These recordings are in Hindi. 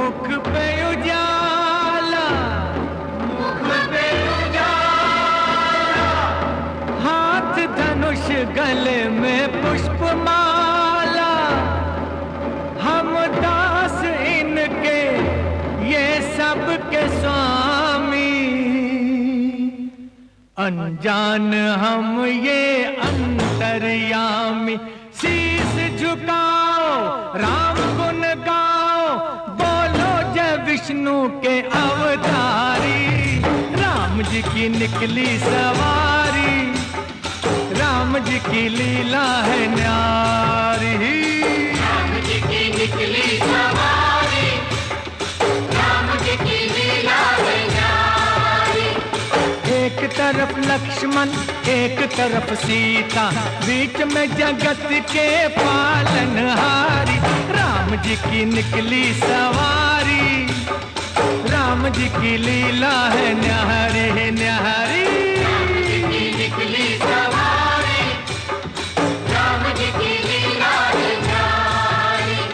मुख पे उजाला, मुख पे उजाला, हाथ धनुष गले में पुष्पमाला, हम दास इनके ये सब के स्वामी, अनजान हम ये अंतर्यामी। शीश झुकाओ राम गुण गाओ, बोलो जय विष्णु के अवतारी। राम जी की निकली सवारी, राम जी की लीला है न्यारी। राम जी की निकली सवारी, राम जी की लीला है न्यारी। एक तरफ लक्ष्मण एक तरफ सीता, बीच में जगत के पालनहारी। राम जी की निकली सवारी, राम जी की लीला है न्यारी न्यारी। राम जी की निकली सवारी, राम जी की लीला है न्यारी।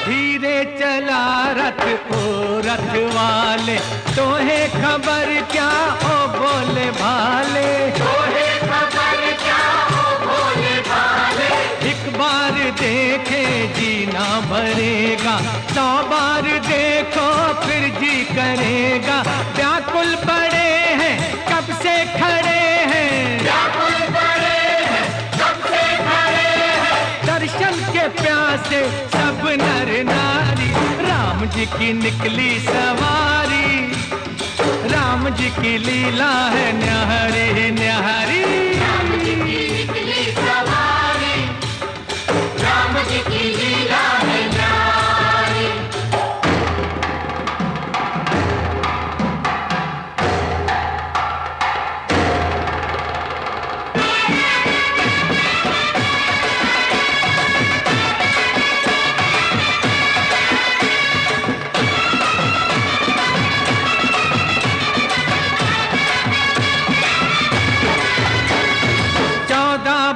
धीरे चला रथ ओ रथ वाले, तोहे खबर क्या ओ बोले भाले। तोहे खबर क्या हो भोले भाले, एक बार देखे जीना भरेगा, 100 बार देखो फिर जी करेगा। व्याकुल पड़े हैं कब से खड़े हैं, व्याकुल पड़े हैं कब से खड़े हैं। दर्शन के प्यासे सब नर नारी। राम जी की निकली सवारी, राम जी की लीला है न्यारी न्यारी। राम जी की निकली सवारी, राम जी की लीला है न्यारी।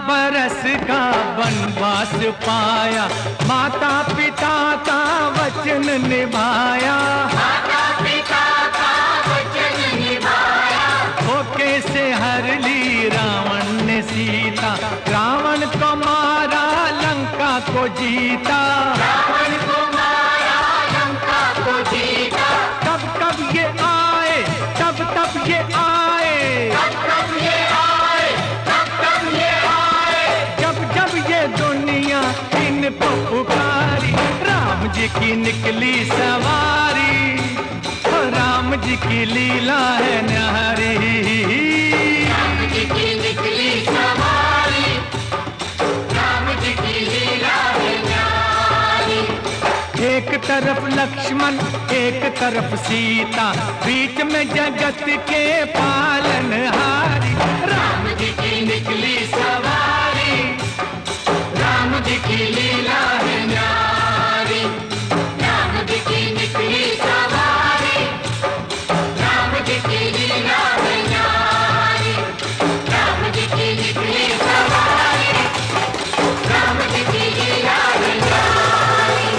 बरस का वनवास पाया, माता पिता का वचन निभाया। माता पिता का वचन निभाया, धोखे से हर ली रावण ने सीता, रावण को मारा लंका को जीता। रावण को मारा लंका को जीता। कब कब ये आए तब तब ये आए, कब कब ये आए, कब कब ये आए। जब जब ये दुनिया इनको पुकारी। राम जी की निकली सवारी, और राम जी की लीला है न्यारी। राम जी की निकली सवारी, राम जी की लीला है न्यारी। एक तरफ लक्ष्मण एक तरफ सीता, बीच में जगत के पालनहारी। राम जी की निकली सवारी, राम जी की लीला है न्यारी। राम जी की निकली सवारी, राम जी की लीला है न्यारी। राम जी की निकली सवारी, राम जी की लीला है न्यारी।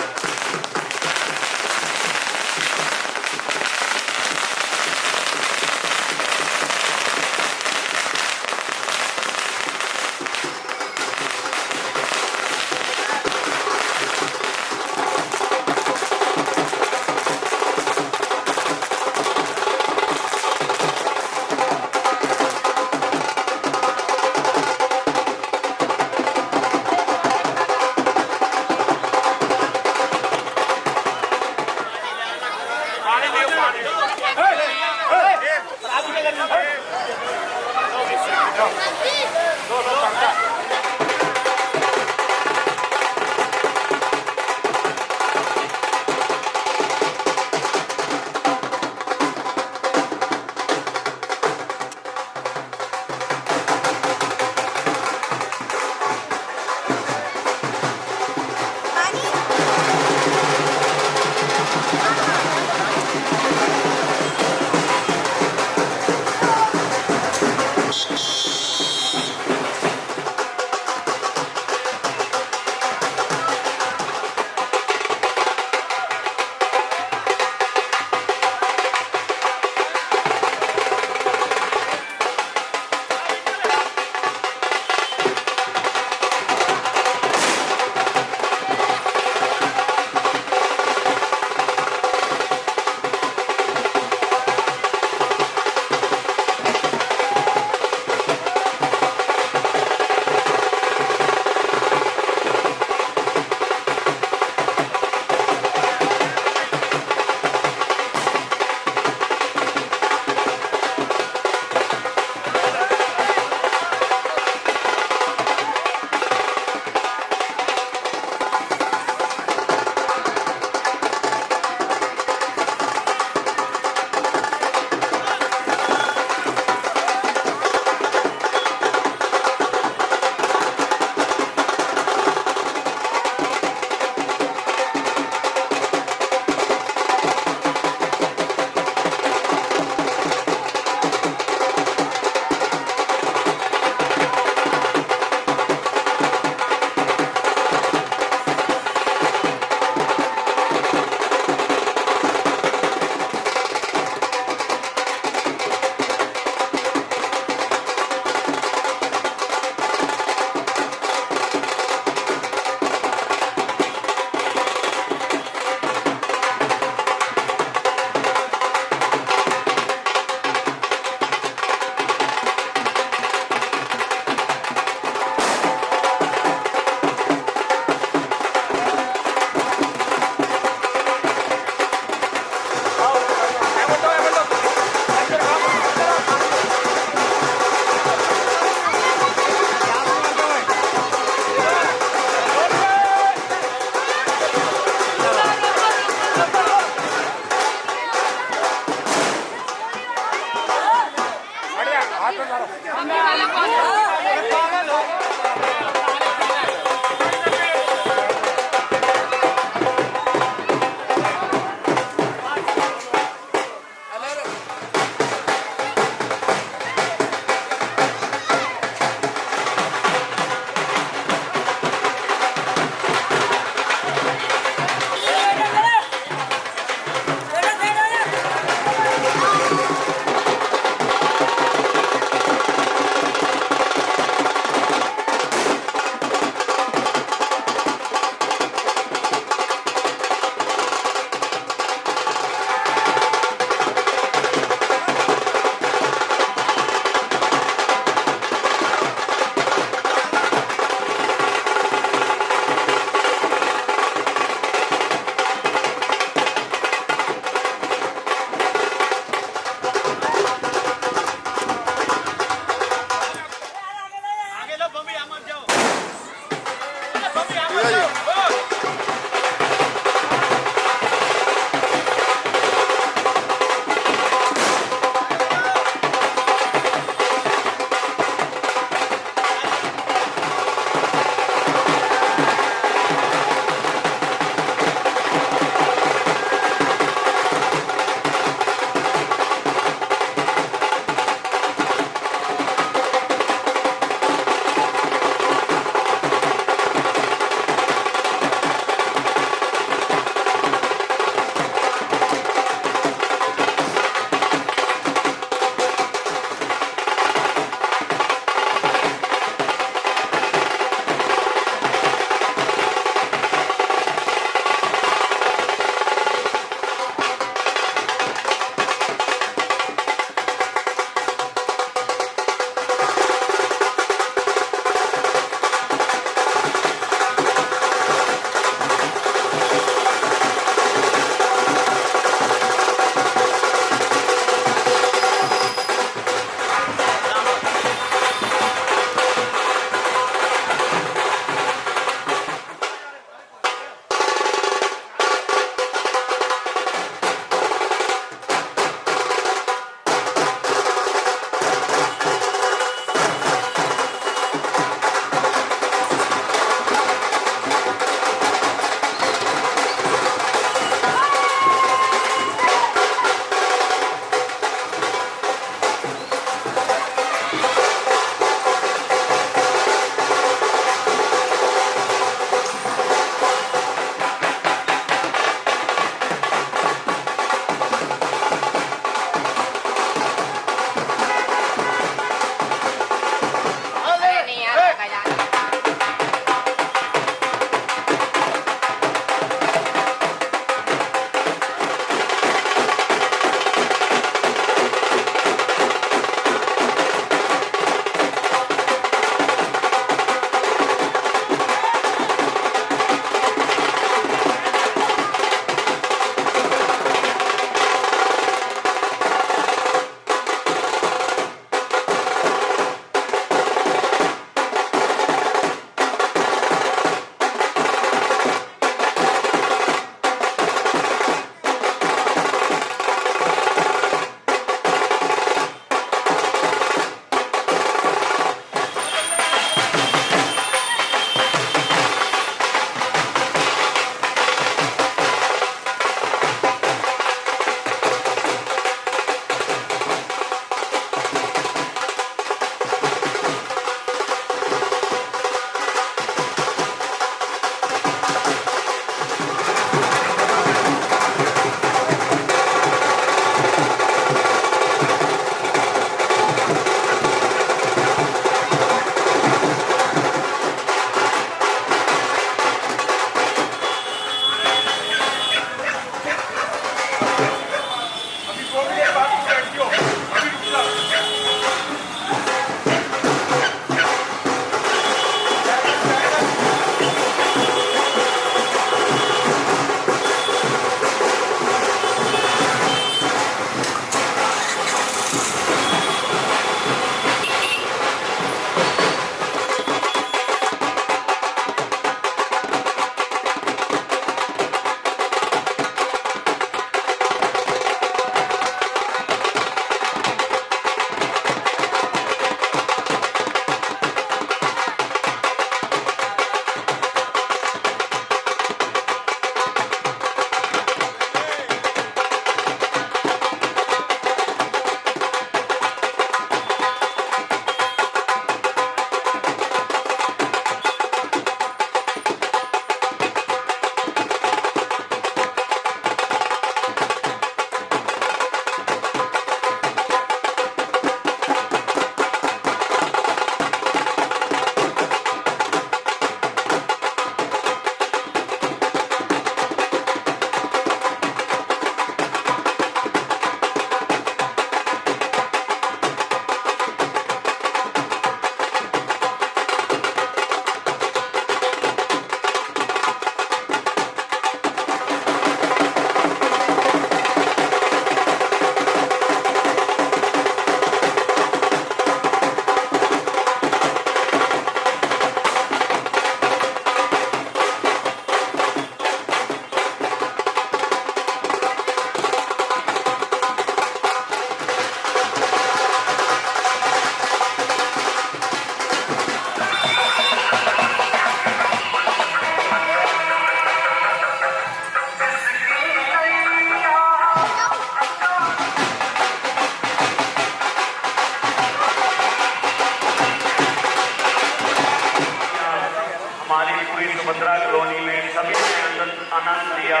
आनंद लिया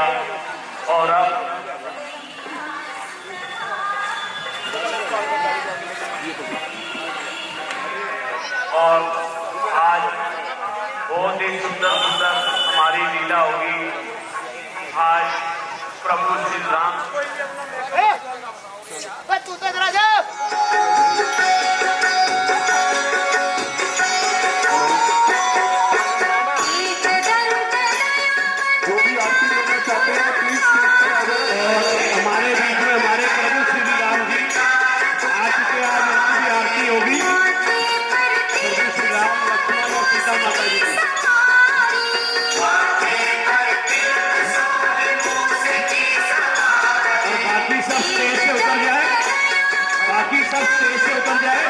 और अब आज बहुत ही सुंदर सुंदर हमारी लीला होगी। आज प्रभु श्री राम हमारे बीच में हमारे प्रभु श्री राम जी आ चुके। आज उनकी भी आरती होगी। प्रभु श्री राम, लक्ष्मण और सीता माता जी की। बाकी सब स्टेज से उतर जाए, बाकी सब स्टेज से उतर जाए।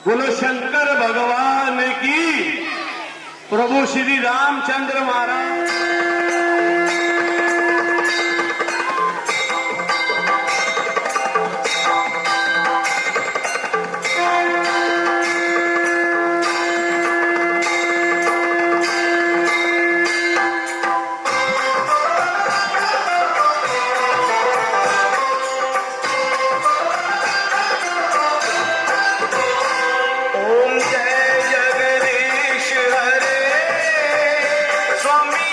बोलो शंकर भगवान की, प्रभु श्री रामचंद्र महाराज। ओम जय जगदीश हरे स्वामी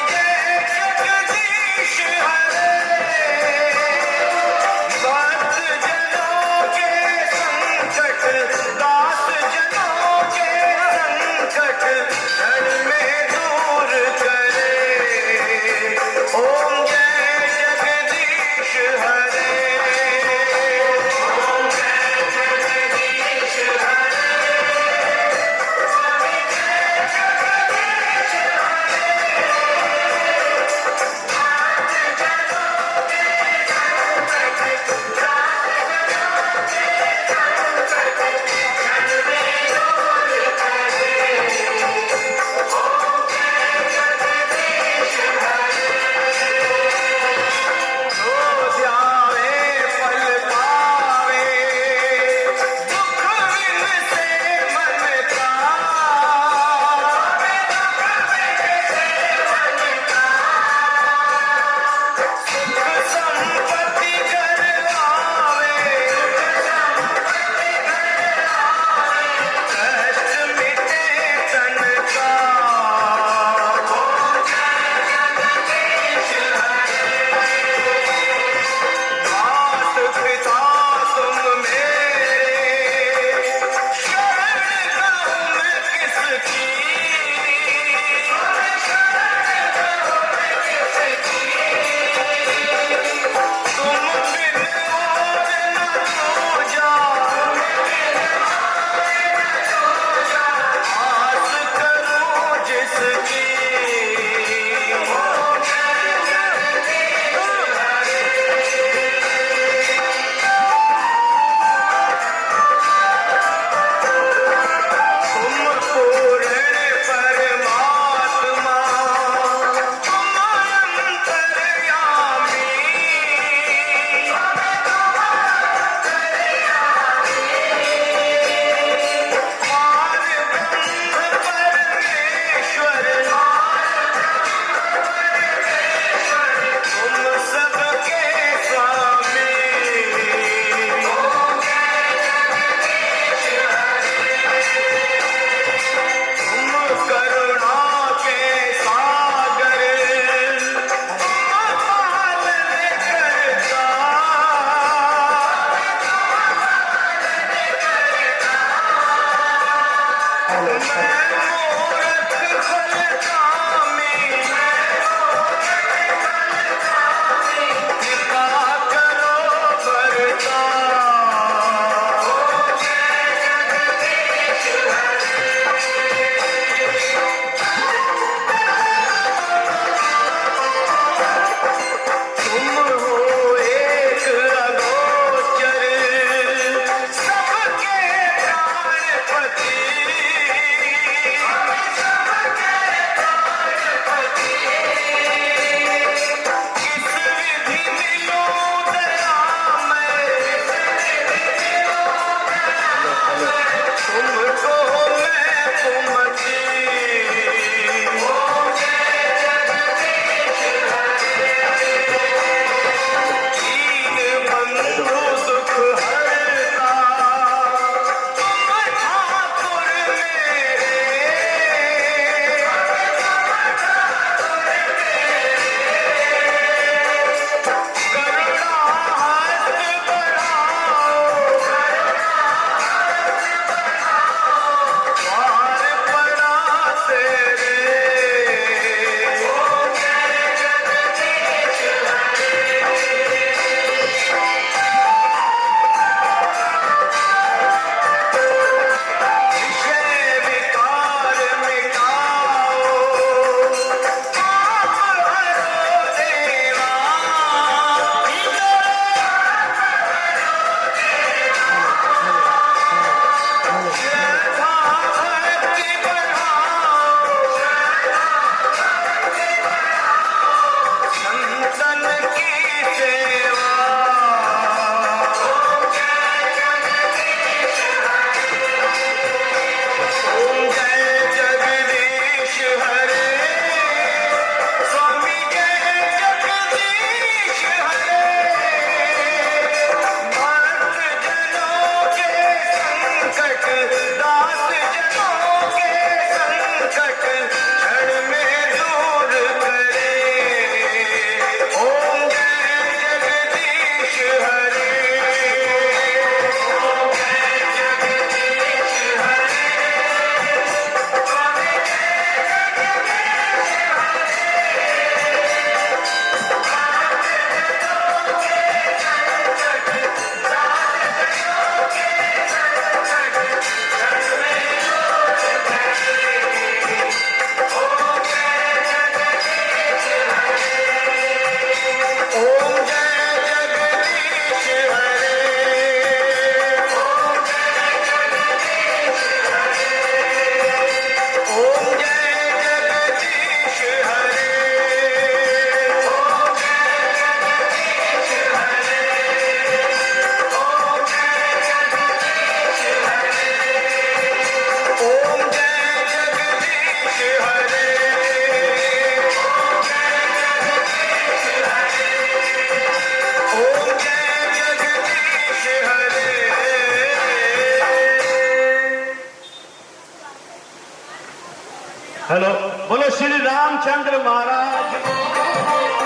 श्री रामचंद्र महाराज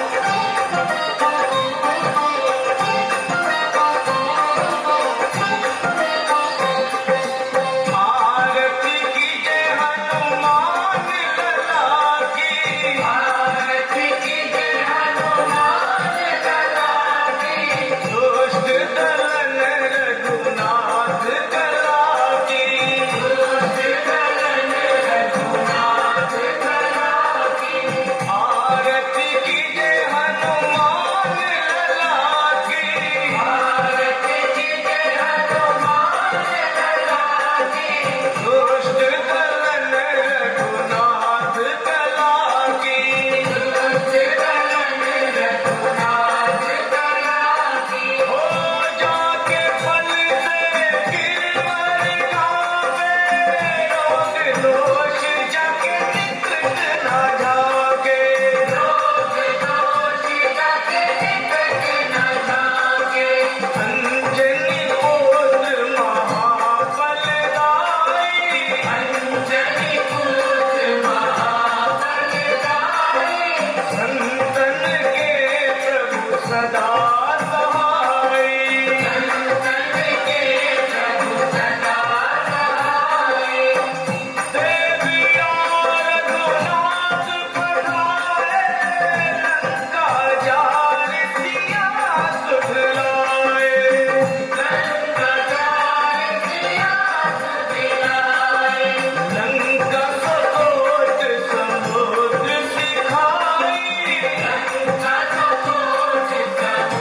आरती कीजिए हनुमान लला की, आरती कीजिए हनुमान लला की, दुष्ट दलन रघुनाथ कला की, दुष्ट दलन रघुनाथ कला की, आरती कीजिए हनुमान लला की, आरती कीजिए हनुमान लला की, दुष्ट दलन रघुनाथ कला की, दुष्ट दलन रघुनाथ कला की, हो जाके पल से गिरवर गावे, रोग दोष जाके निकट ना जागे, रोग दोष जाके निकट ना जागे, अंजनी पुत्र महाबलदाई, अंजनी पुत्र महाबलदाई, संतन के प्रभु सदा सहाय, संतन के प्रभु सदा सहाय, देविया रघुनाथ पधारे, लंका जाल सिया सुध लाए, लंका जाल सिया सुध लाए, लंका सकोट समुद्र सिखाई, लंका सकोट समुद्र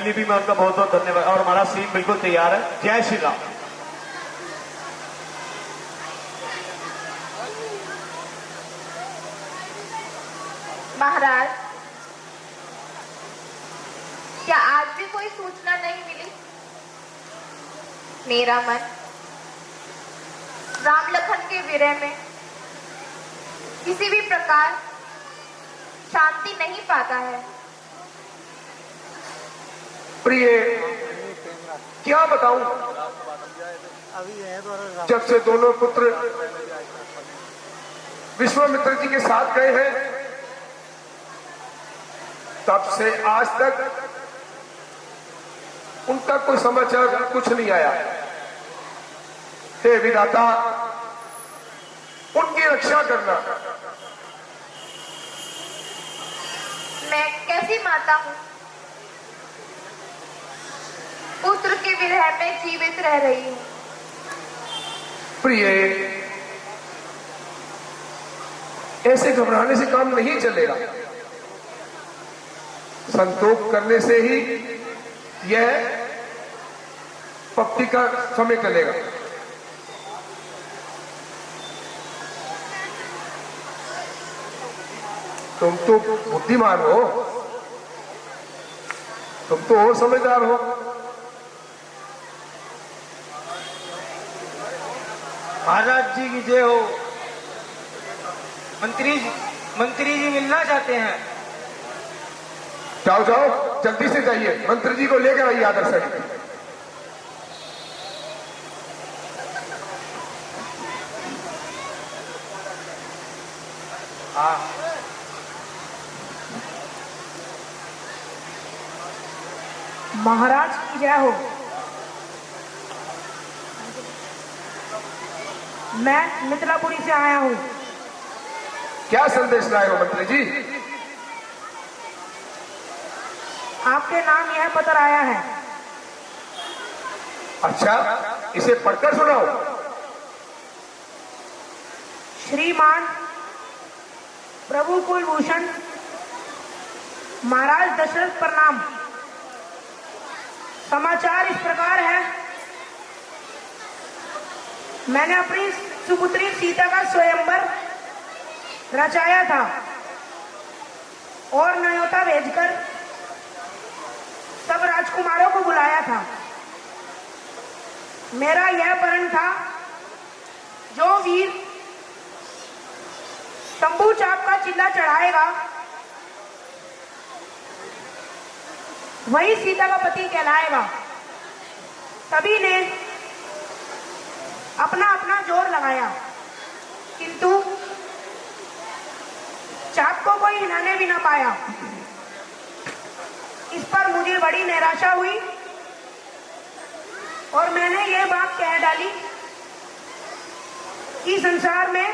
लिए भी मैं उनका बहुत बहुत धन्यवाद। और हमारा सीन बिल्कुल तैयार है। जय श्री राम। महाराज, क्या आज भी कोई सूचना नहीं मिली? मेरा मन राम लखन के विरह में किसी भी प्रकार शांति नहीं पाता है। प्रिय, क्या बताऊं, जब से दोनों पुत्र विश्वामित्र जी के साथ गए हैं तब से आज तक उनका कोई समाचार कुछ नहीं आया। हे विधाता, उनकी रक्षा करना। मैं कैसी माता हूँ, पुत्र के विरह में जीवित रह रही हूँ। प्रिय, ऐसे घबराने से काम नहीं चलेगा। संतोष करने से ही यह पक्ति का समय चलेगा। तुम तो बुद्धिमान हो, तुम तो और समझदार हो। महाराज जी की जय हो। मंत्री जी मिलना चाहते हैं। जाओ जाओ, जल्दी से जाइए, मंत्री जी को लेकर आइए आदर से। महाराज की जय हो। मैं मिथिलापुरी से आया हूँ। क्या संदेश लाए हो मंत्री जी? आपके नाम यह पत्र आया है। अच्छा, इसे पढ़कर सुनाओ। श्रीमान प्रभु कुलभूषण महाराज दशरथ प्रणाम। समाचार इस प्रकार है, मैंने अपनी सुपुत्री सीता का स्वयंवर रचाया था और न्योता भेजकर सब राजकुमारों को बुलाया था। मेरा यह वर्ण था, जो वीर तंबू चाप का चिल्ला चढ़ाएगा वही सीता का पति कहलाएगा। सभी ने अपना अपना जोर लगाया, किंतु चाप को कोई हिलाने भी ना पाया। इस पर मुझे बड़ी निराशा हुई और मैंने ये बात कह डाली कि संसार में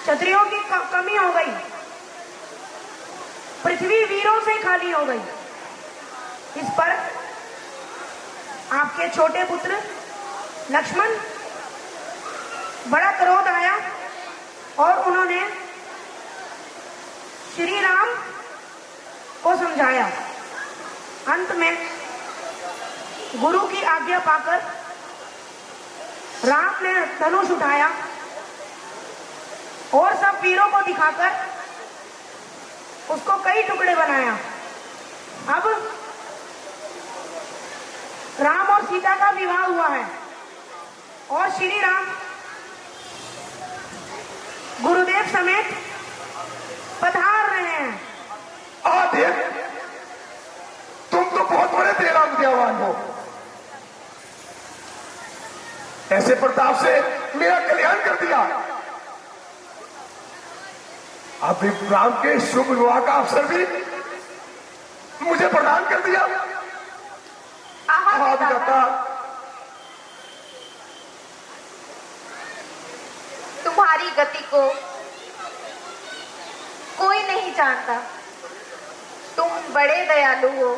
क्षत्रियों की कमी हो गई, पृथ्वी वीरों से खाली हो गई। इस पर आपके छोटे पुत्र लक्ष्मण बड़ा क्रोध आया और उन्होंने श्री राम को समझाया। अंत में गुरु की आज्ञा पाकर राम ने धनुष उठाया और सब वीरों को दिखाकर उसको कई टुकड़े बनाया। अब राम और सीता का विवाह हुआ है और श्री राम गुरुदेव समेत पधार रहे हैं। देव, तुम तो बहुत बड़े तेरा विद्यावान हो। ऐसे प्रताप से मेरा कल्याण कर दिया। अब राम के शुभ विवाह का अवसर भी मुझे प्रदान कर दिया। विधाता, तुम्हारी गति को कोई नहीं जानता। तुम बड़े दयालु हो,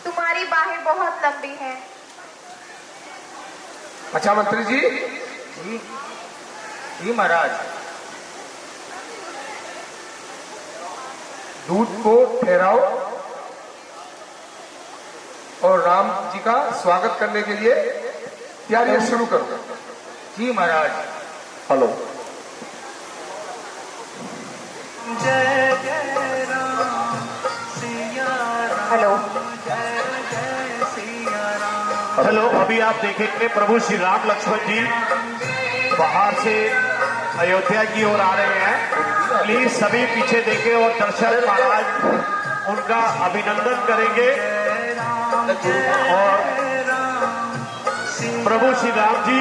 तुम्हारी बाहें बहुत लंबी हैं। अच्छा मंत्री जी। जी महाराज। दूध को ठहराओ और राम जी का स्वागत करने के लिए तैयारियां शुरू करो। जी महाराज। हेलो। हेलो। हेलो। अभी आप देखेंगे प्रभु श्री राम लक्ष्मण जी बाहर से अयोध्या की ओर आ रहे हैं। प्लीज सभी पीछे देखें और दर्शक महाराज उनका अभिनंदन करेंगे। और प्रभु श्री राम जी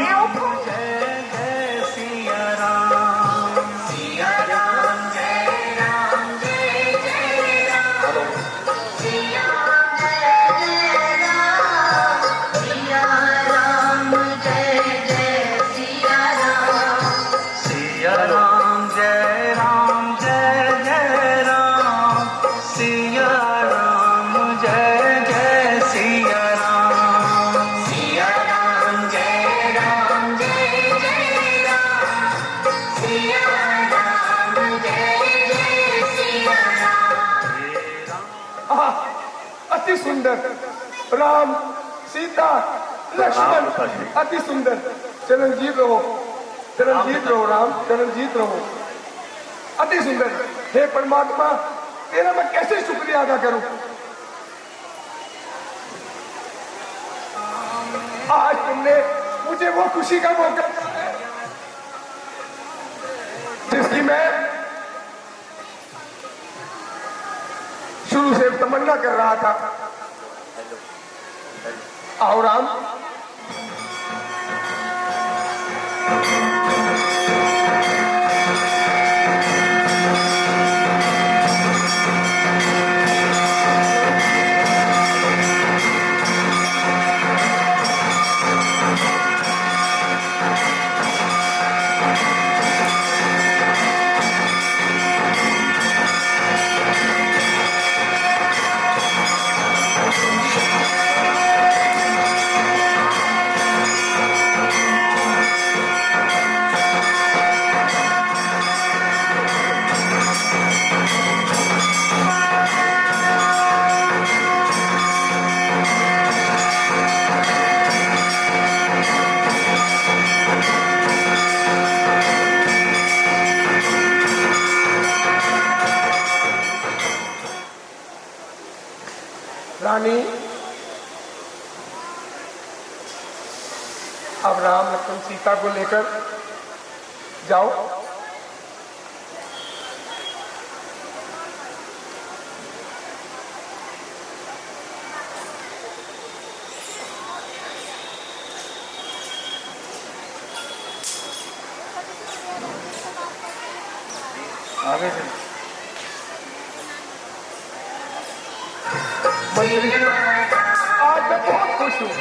अति सुंदर राम सीता लक्ष्मण, अति सुंदर। चरणजीत रहो, चरणजीत रहो राम, चरणजीत रहो। अति सुंदर। हे परमात्मा, तेरा मैं कैसे शुक्रिया अदा करूं। आज तुमने मुझे वो खुशी का मौका जिसकी मैं शुरू से तमन्ना कर रहा था। आओ राम। रानी, अब राम लक्ष्मण सीता को लेकर जाओ। आगे से मंत्री जी, आज मैं बहुत खुश हूँ।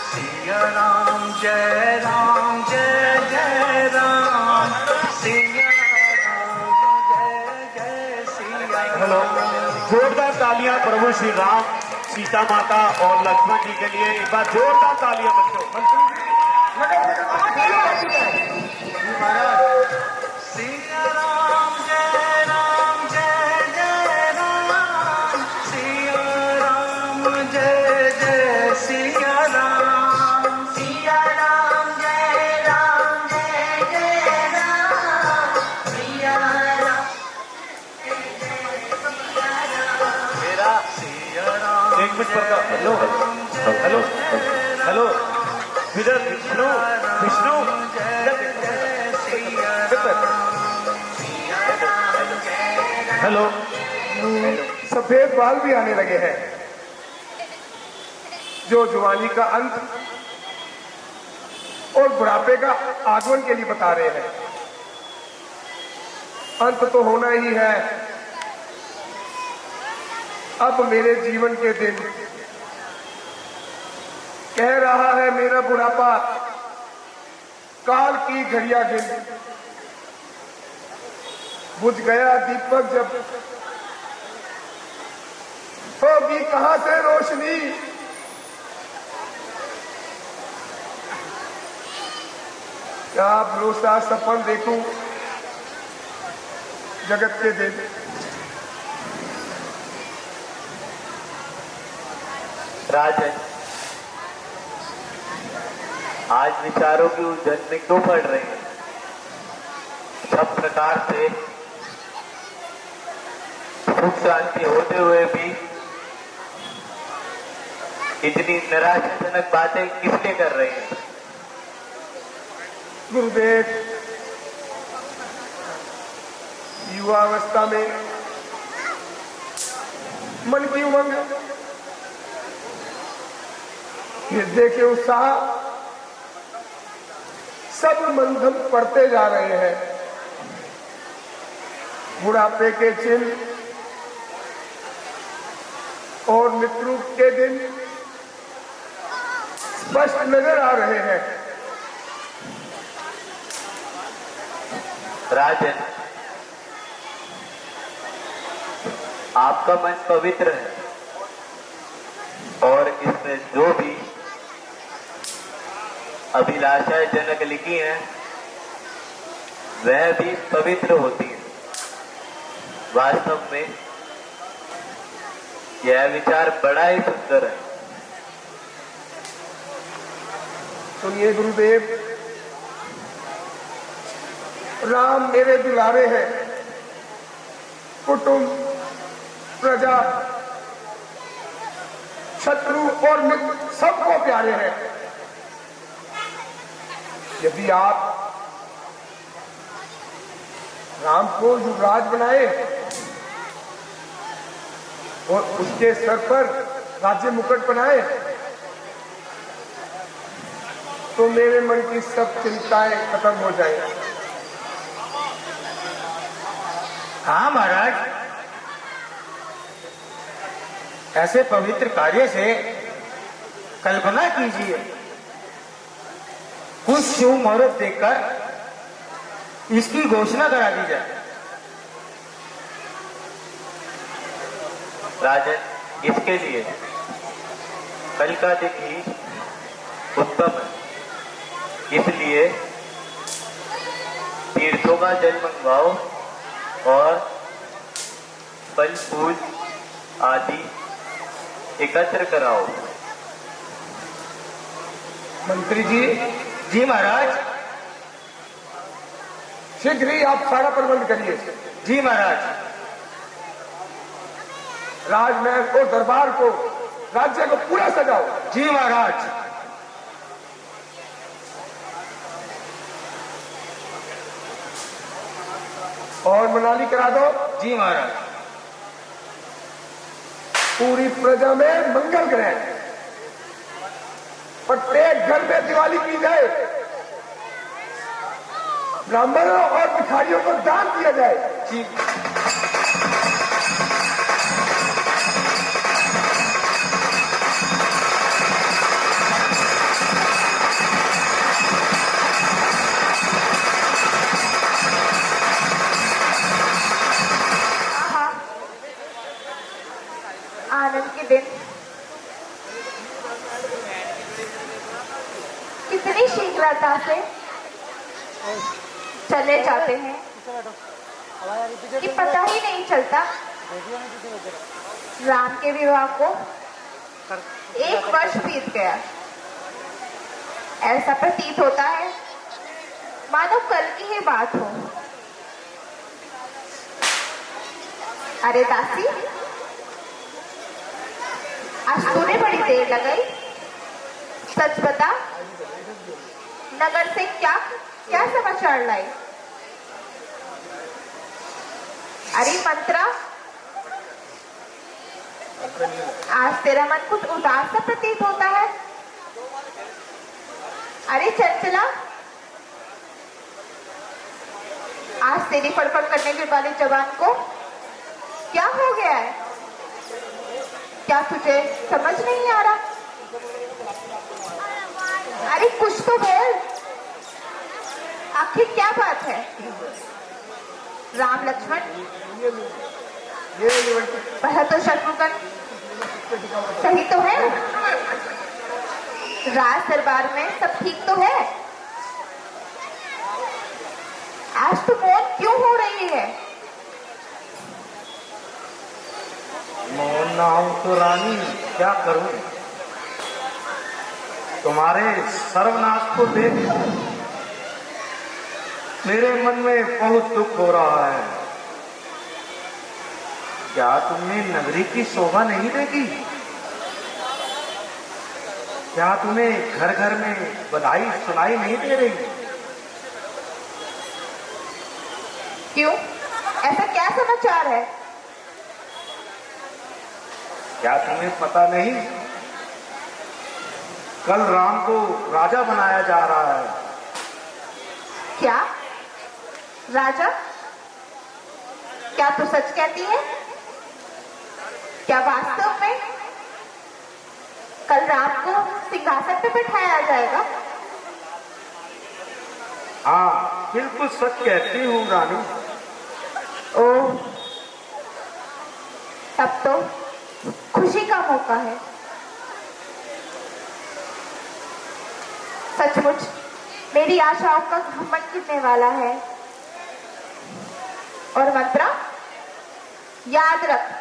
सिया राम जय राम जय जय राम, सिया राम जय जय सिया। हेलो। जोरदार तालियां प्रभु श्री राम, सीता माता और लक्ष्मण जी के लिए। एक बार जोरदार तालियां बच्चों। सिया राम जय राम जय जय राम, सिया राम जय जय सिया राम, सिया राम जय राम जय जय राम, सिया राम मेरा सिया राम। एक मिनट पर हेलो हेलो हेलो विजय विष्णु विष्णु हेलो। सफेद बाल भी आने लगे हैं, जो जवानी का अंत और बुढ़ापे का आगमन के लिए बता रहे हैं। अंत तो होना ही है। अब मेरे जीवन के दिन कह रहा है मेरा बुढ़ापा, काल की घड़ियां गिन। बुझ गया दीपक जब, होगी कहां से रोशनी। क्या भरोसा सपन देखूं जगत के दिन। राजन, आज विचारों की उलझन में क्यों पड़ रहे हैं? सब प्रकार से सुख शांति होते हुए भी इतनी निराशाजनक बातें किस लिए कर रहे हैं? गुरुदेव, युवावस्था में मन की उमंग, हृदय के उत्साह सब मंथन पड़ते जा रहे हैं। बुढ़ापे के चिन्ह और मृत्यु के दिन स्पष्ट नजर आ रहे हैं। राजन, आपका मन पवित्र है और इसमें जो भी अभिलाषाएं जनक लिखी हैं वह भी पवित्र होती है। वास्तव में यह विचार बड़ा ही सुंदर है। सुनिए गुरुदेव, राम मेरे दुलारे हैं। कुटुंब, प्रजा, शत्रु और मित्र सबको प्यारे हैं। यदि आप राम को युवराज बनाए और उसके सर पर राज्य मुकुट बनाए तो मेरे मन की सब चिंताएं खत्म हो जाएंगी। हाँ महाराज, ऐसे पवित्र कार्य से कल्पना कीजिए, कुछ शुभ मुहूर्त देखकर इसकी घोषणा करा दी जाए। राजन, इसके लिए कल का दिन ही उत्तम है। इसलिए तीर्थों का जल मंगवाओ और फल फूल आदि एकत्र कराओ। मंत्री जी, जी महाराज। शीघ्र ही आप सारा प्रबंध करिए। जी महाराज। राजमहल और दरबार को, राज्य को पूरा सजाओ। जी महाराज। और मनाली करा दो। जी महाराज। पूरी प्रजा में मंगल ग्रह, प्रत्येक घर में दिवाली की जाए, ब्राह्मणों और भिखारियों को दान दिया जाए। जी। आनंद के दिन कितनी शीघ्रता से चले जाते हैं कि पता ही नहीं चलता। राम के विवाह को 1 वर्ष बीत गया। ऐसा प्रतीत होता है मानो कल की ही बात हो। अरे दासी, आज तूने बड़ी देर लगाई। सच बता, नगर से क्या क्या समाचार लाई? अरे मंत्रा, आज तेरा मन कुछ उदास सा प्रतीत होता है। अरे चंचला, आज तेरी फड़फड़ करने वाले जवान को क्या हो गया है? क्या तुझे समझ नहीं आ रहा? अरे कुछ तो बोल, आखिर क्या बात है? राम लक्ष्मण, वह तो शत्रुघ्न सही तो है? राज दरबार में सब ठीक तो है? आज तो मौन क्यों हो रही है? मौन ना हूं तो रानी क्या करूं? तुम्हारे सर्वनाश को देख मेरे मन में बहुत दुख हो रहा है। क्या तुम्हें नगरी की शोभा नहीं देगी? क्या तुम्हें घर घर में बधाई सुनाई नहीं दे रही? क्यों? ऐसा क्या समाचार है? क्या तुम्हें पता नहीं? कल राम को राजा बनाया जा रहा है। क्या? राजा? क्या तू सच कहती है? क्या वास्तव में कल राम को सिंहासन पे बिठाया जाएगा? हाँ, बिल्कुल सच कहती हूँ रानी। ओह, तब तो खुशी का मौका है। सचमुच मेरी आशाओं का घमंड गिरने वाला है। और मंत्रा, याद रख,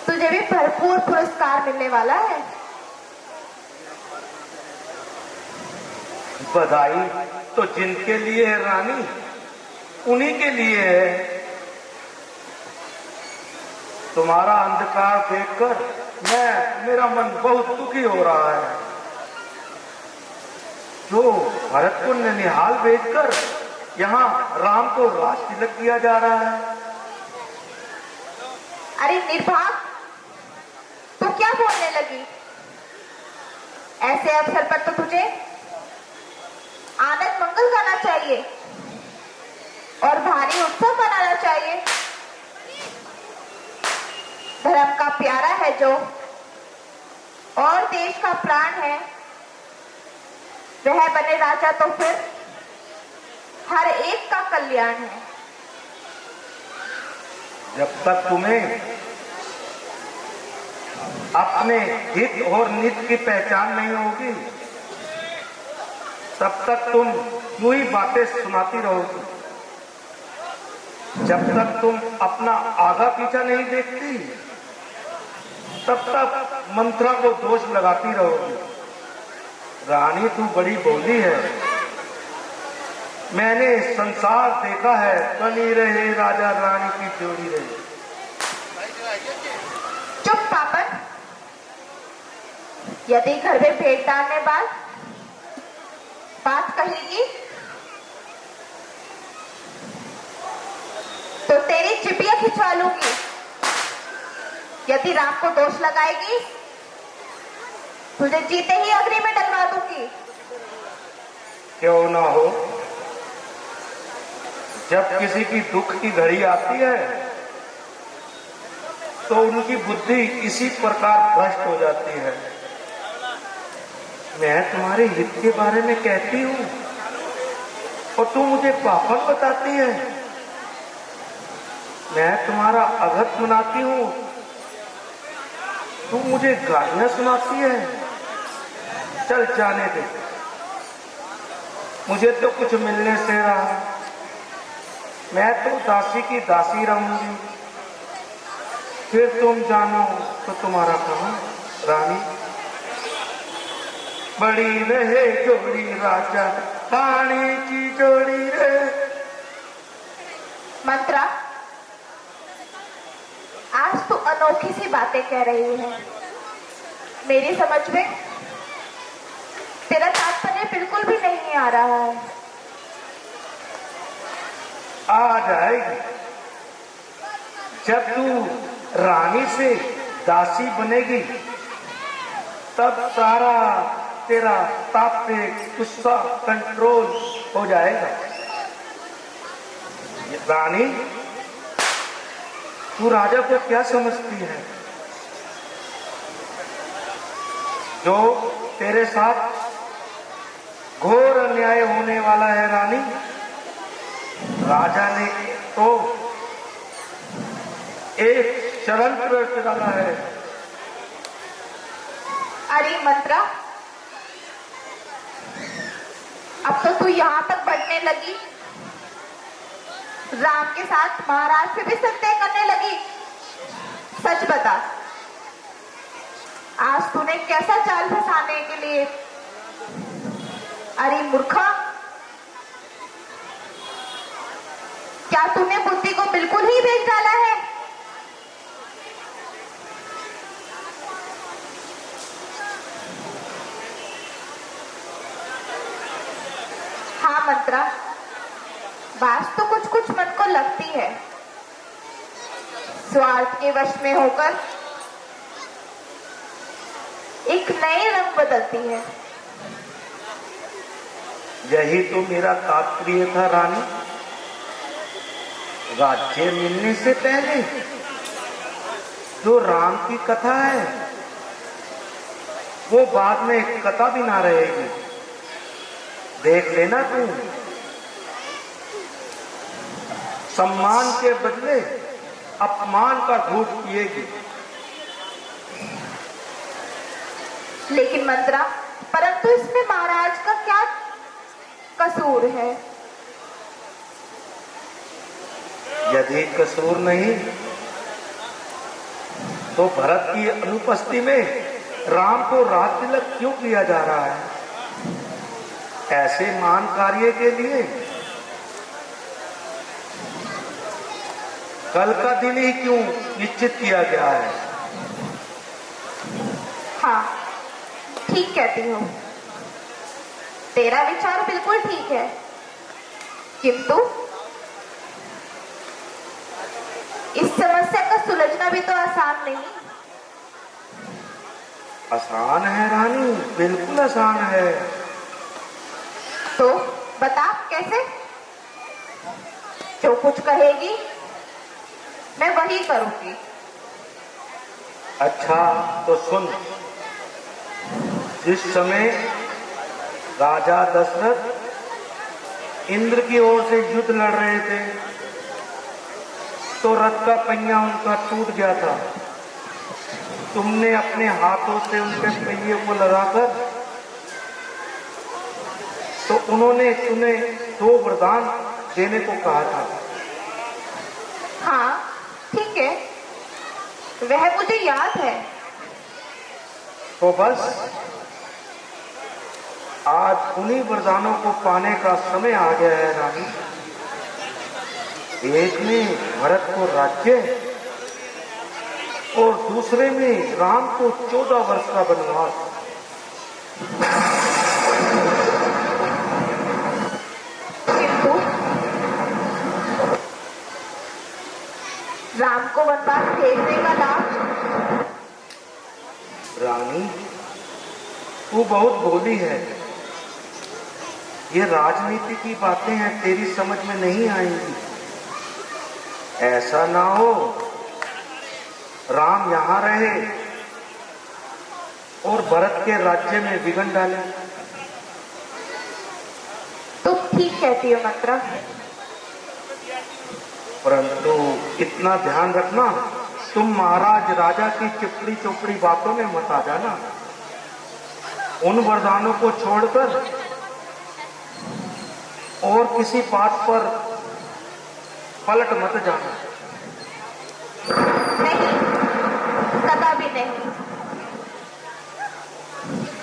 तुझे भी भरपूर पुरस्कार मिलने वाला है। बधाई तो जिनके लिए है रानी, उन्हीं के लिए है। तुम्हारा अंधकार देखकर मेरा मन बहुत दुखी हो रहा है। जो भरत को ननिहाल भेजकर यहाँ राम को राज तिलक दिया जा रहा है। अरे निर्भाग, तू क्या बोलने लगी? ऐसे अवसर पर तो तुझे आनंद मंगल गाना चाहिए और भारी उत्सव मनाना चाहिए। धर्म का प्यारा है जो और देश का प्राण है, वह बने राजा तो फिर हर एक का कल्याण है। जब तक तुम्हें अपने हित और नित की पहचान नहीं होगी, तब तक तुम यूं ही बातें सुनाती रहोगी। जब तक तुम अपना आगा पीछा नहीं देखती, तब तक मंत्रा को दोष लगाती रहोगी। रानी तू बड़ी भोली है। मैंने संसार देखा है, बनी रहे राजा रानी की जोड़ी रहे। चुप पापन, यदि घर में भेंट डालने बाद बात कहेगी तो तेरी चिपिया खिंचवा लूंगी। यदि राम को दोष लगाएगी, तुझे जीते ही अग्नि में डलवा दूंगी। क्यों ना हो, जब किसी की दुख की घड़ी आती है तो उनकी बुद्धि इसी प्रकार भ्रष्ट हो जाती है। मैं तुम्हारे हित के बारे में कहती हूँ और तू मुझे पापन बताती है। मैं तुम्हारा अघत मनाती हूँ, तू मुझे गालियां सुनाती है। चल जाने दे, मुझे तो कुछ मिलने से रहा। मैं तो दासी की दासी रहूंगी। फिर तुम जानो तो तुम्हारा काम। रानी, बड़ी रहे जोड़ी राजा रानी की जोड़ी रहे। मंत्रा, आज तू अनोखी सी बातें कह रही है। मेरी समझ में तेरा तात्पर्य बिल्कुल भी नहीं आ रहा है। आ जाएगी जब तू रानी से दासी बनेगी, तब सारा तेरा ताप पे गुस्सा कंट्रोल हो जाएगा। रानी, तू राजा को क्या समझती है? जो तेरे साथ घोर अन्याय होने वाला है रानी। राजा ने तो एक षड्यंत्र रच डाला है। अरे मंत्रा, अब तो तू यहाँ तक बढ़ने लगी, राम के साथ महाराज से भी संदेह करने लगी। सच बता, आज तूने कैसा जाल फंसाने के लिए, अरे मूर्खा, क्या तूने बुद्धि को बिल्कुल ही बेच डाला है? हाँ मंत्रा, बात तो कुछ कुछ मन को लगती है। स्वार्थ के वश में होकर एक नए रंग बदलती है। यही तो मेरा तात्पर्य था रानी। राज्य मिलने से पहले जो राम की कथा है वो बाद में एक कथा भी ना रहेगी। देख लेना तू, सम्मान के बदले अपमान का झूठ पिएगी। लेकिन मंत्रा, परंतु इसमें महाराज का क्या कसूर है? यदि कसूर नहीं तो भरत की अनुपस्थिति में राम को राज तिलक क्यों किया जा रहा है? ऐसे महान कार्य के लिए कल का दिन ही क्यों निश्चित किया गया है? हाँ, ठीक कहती हूँ, तेरा विचार बिल्कुल ठीक है, किंतु इस समस्या का सुलझना भी तो आसान नहीं। आसान है रानी, बिल्कुल आसान है। तो बता कैसे? जो कुछ कहेगी मैं वही करूंगी। अच्छा तो सुन, जिस समय राजा दशरथ इंद्र की ओर से युद्ध लड़ रहे थे तो रथ का पहिया उनका टूट गया था। तुमने अपने हाथों से उनके पहिए को लगाकर तो उन्होंने तुम्हें 2 वरदान देने को कहा था। हाँ ठीक है, वह मुझे याद है। तो बस आज उन्हीं वरदानों को पाने का समय आ गया है रानी। एक में भरत को राज्य और दूसरे में राम को 14 वर्ष का वनवास। किंतु राम को वनवास भेजने का लाभ? रानी तू बहुत भोली है, ये राजनीति की बातें हैं, तेरी समझ में नहीं आएंगी। ऐसा ना हो राम यहां रहे और भरत के राज्य में विघ्न डाले। तो ठीक कहती हो मंत्रा, परंतु इतना ध्यान रखना, तुम महाराज राजा की चिपड़ी चोपड़ी बातों में मत आ जाना। उन वरदानों को छोड़कर और किसी बात पर पलट मत जाना। नहीं, कदापि नहीं।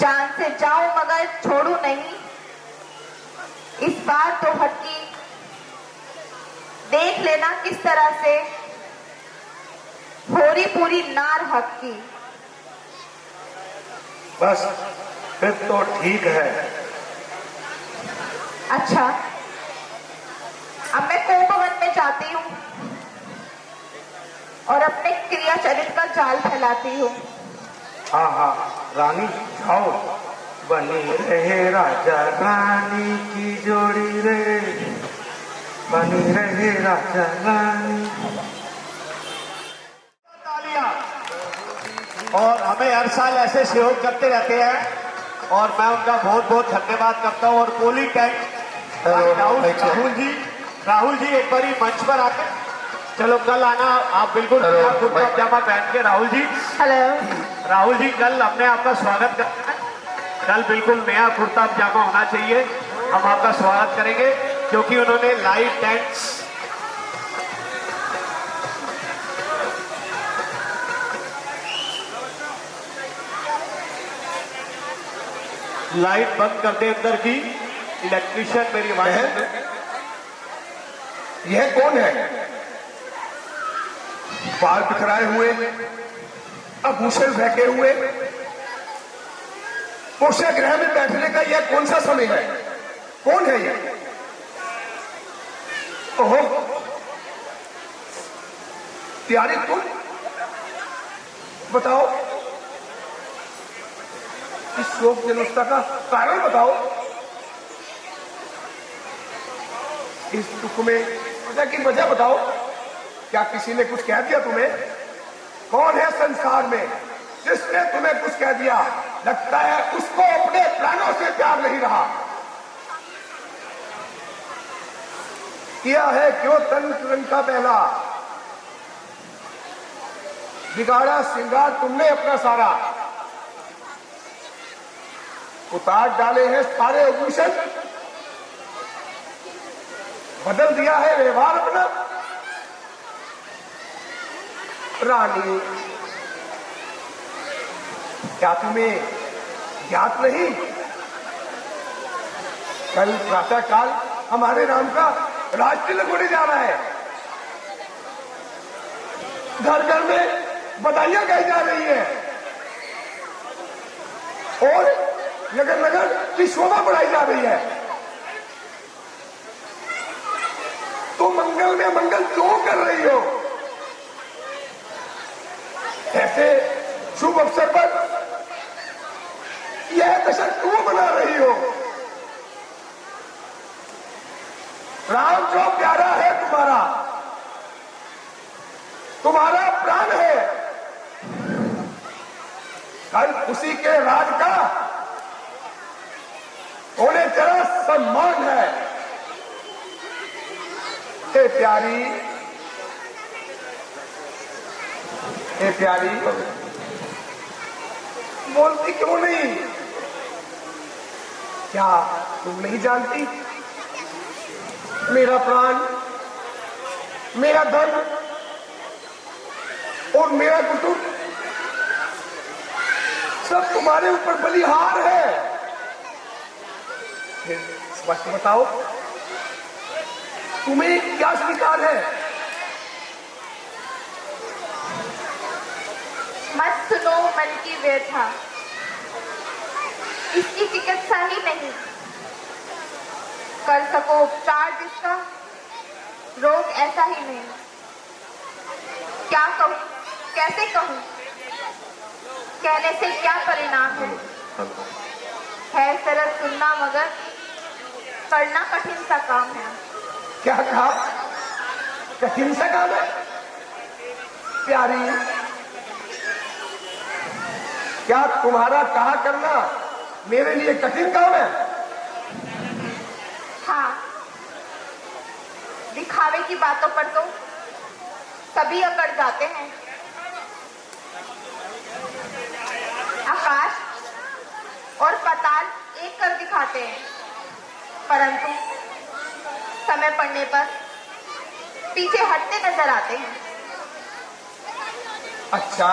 जान से जाऊं मगर छोड़ू नहीं, इस बार तो हटकी। देख लेना किस तरह से होरी पूरी नार हक की। बस फिर तो ठीक है। अच्छा, अब मैं कोपवन में जाती हूँ और अपने क्रिया चरित्र का जाल फैलाती हूँ। हाँ हाँ रानी जाओ, बनी रहे राजा रानी की जोड़ी रे, बनी रहे राजा रानी। तालियां। और हमें हर साल ऐसे सहयोग करते रहते हैं और मैं उनका बहुत बहुत धन्यवाद करता हूँ। और पोलिंग टैंक राहुल जी एक बार मंच पर आकर, चलो कल आना आप बिल्कुल कुर्ता पजामा पहन के। राहुल जी, हेलो राहुल जी, कल हमने आपका स्वागत करना है। कल बिल्कुल नया कुर्ता पजामा होना चाहिए, हम आपका स्वागत करेंगे क्योंकि उन्होंने लाइव टेंट्स लाइट बंद कर दे अंदर की। इलेक्ट्रीशियन मेरी वाइफ। यह कौन है? बाल बिखराए हुए, आभूषण फेंके हुए, पोषा ग्रह में बैठने का यह कौन सा समय है? कौन है यह? ओहो, प्यारी तुम बताओ, इस शोक जलुस्ता का कारण बताओ। इस दुख में वजह की वजह बताओ। क्या किसी ने कुछ कह दिया तुम्हें? कौन है संसार में जिसने तुम्हें कुछ कह दिया? लगता है उसको अपने प्राणों से प्यार नहीं रहा। किया है क्यों तन रंग का पहला, बिगाड़ा श्रृंगार तुमने अपना सारा, उतार डाले हैं सारे आभूषण, बदल दिया है व्यवहार अपना। रानी, क्या तुम्हें ज्ञात नहीं? कल प्रातः काल हमारे राम का राजतिलक होने जा रहा है। घर घर में बधाइयां गाई जा रही है और नगर नगर की शोभा बढ़ाई जा रही है। तो मंगल में मंगल क्यों कर रही हो? ऐसे शुभ अवसर पर यह दशा क्यों बना रही हो? राम जो प्यारा है तुम्हारा, तुम्हारा प्राण है, कल उसी के राज का होने जरा सम्मान है। हे प्यारी, हे प्यारी, बोलती क्यों नहीं? क्या तुम नहीं जानती? मेरा प्राण, मेरा धन और मेरा कुटुंब सब तुम्हारे ऊपर बलिहार है। फिर स्पष्ट बताओ, तुम्हें क्या स्वीकार है? मत सुनो मन की व्यथा, इसकी चिकित्सा ही नहीं, कर सको उपचार जिसका रोग ऐसा ही नहीं। क्या कहूं, कैसे कहूं, कहने से क्या परिणाम है सरल सुनना मगर करना कठिन सा काम है। क्या कहा? कठिन सा काम है? प्यारी, क्या तुम्हारा कहा करना मेरे लिए कठिन काम है? हाँ, दिखावे की बातों पर तो सभी अकड़ जाते हैं। आकाश और पाताल एक कर दिखाते हैं, परंतु समय पड़ने पर पीछे हटते नजर आते हैं। अच्छा,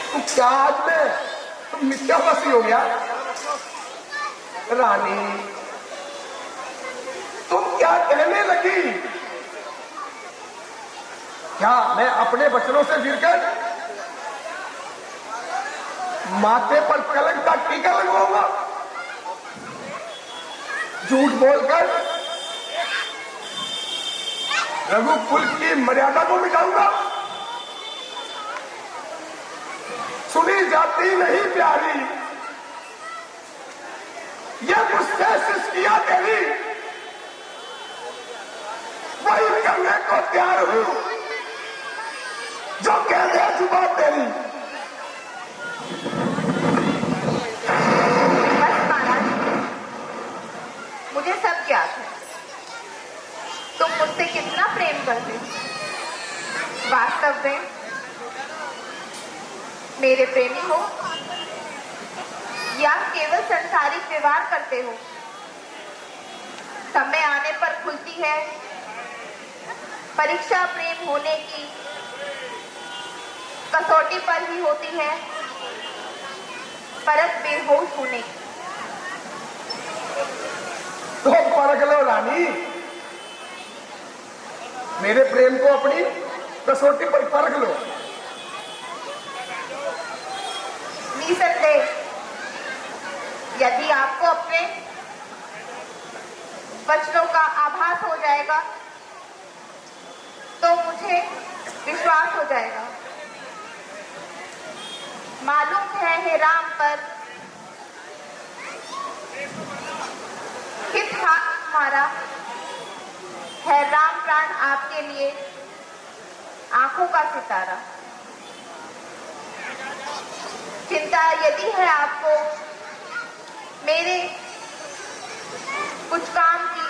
तो क्या आज में तुम मिथ्यावासी हो गया? रानी, तुम क्या कहने लगी? क्या मैं अपने वचनों से गिरकर माथे पर कलंक का टीका लगवाऊंगा? झूठ बोलकर रघुकुल की मर्यादा को मिटाऊंगा? सुनी जाती नहीं प्यारी, यह मुझसे सिस्किया तेरी, वही करने को तैयार हूं जो कह दे जुबान तेरी। बस महाराज, मुझे सब ज्ञात है, तुम मुझसे कितना प्रेम करते हो। वास्तव में मेरे प्रेमी हो या केवल संसारिक व्यवहार करते हो? समय आने पर खुलती है परीक्षा, प्रेम होने की कसौटी पर ही होती है। परत बेहोश होने की। तो परख लो रानी, मेरे प्रेम को अपनी कसौटी पर परख लो। निसंदेह यदि आपको अपने वचनों का आभास हो जाएगा तो मुझे विश्वास हो जाएगा। मालूम है राम पर हित हाथ हमारा है, राम प्राण आपके लिए आंखों का सितारा। चिंता यदि है आपको मेरे कुछ काम की,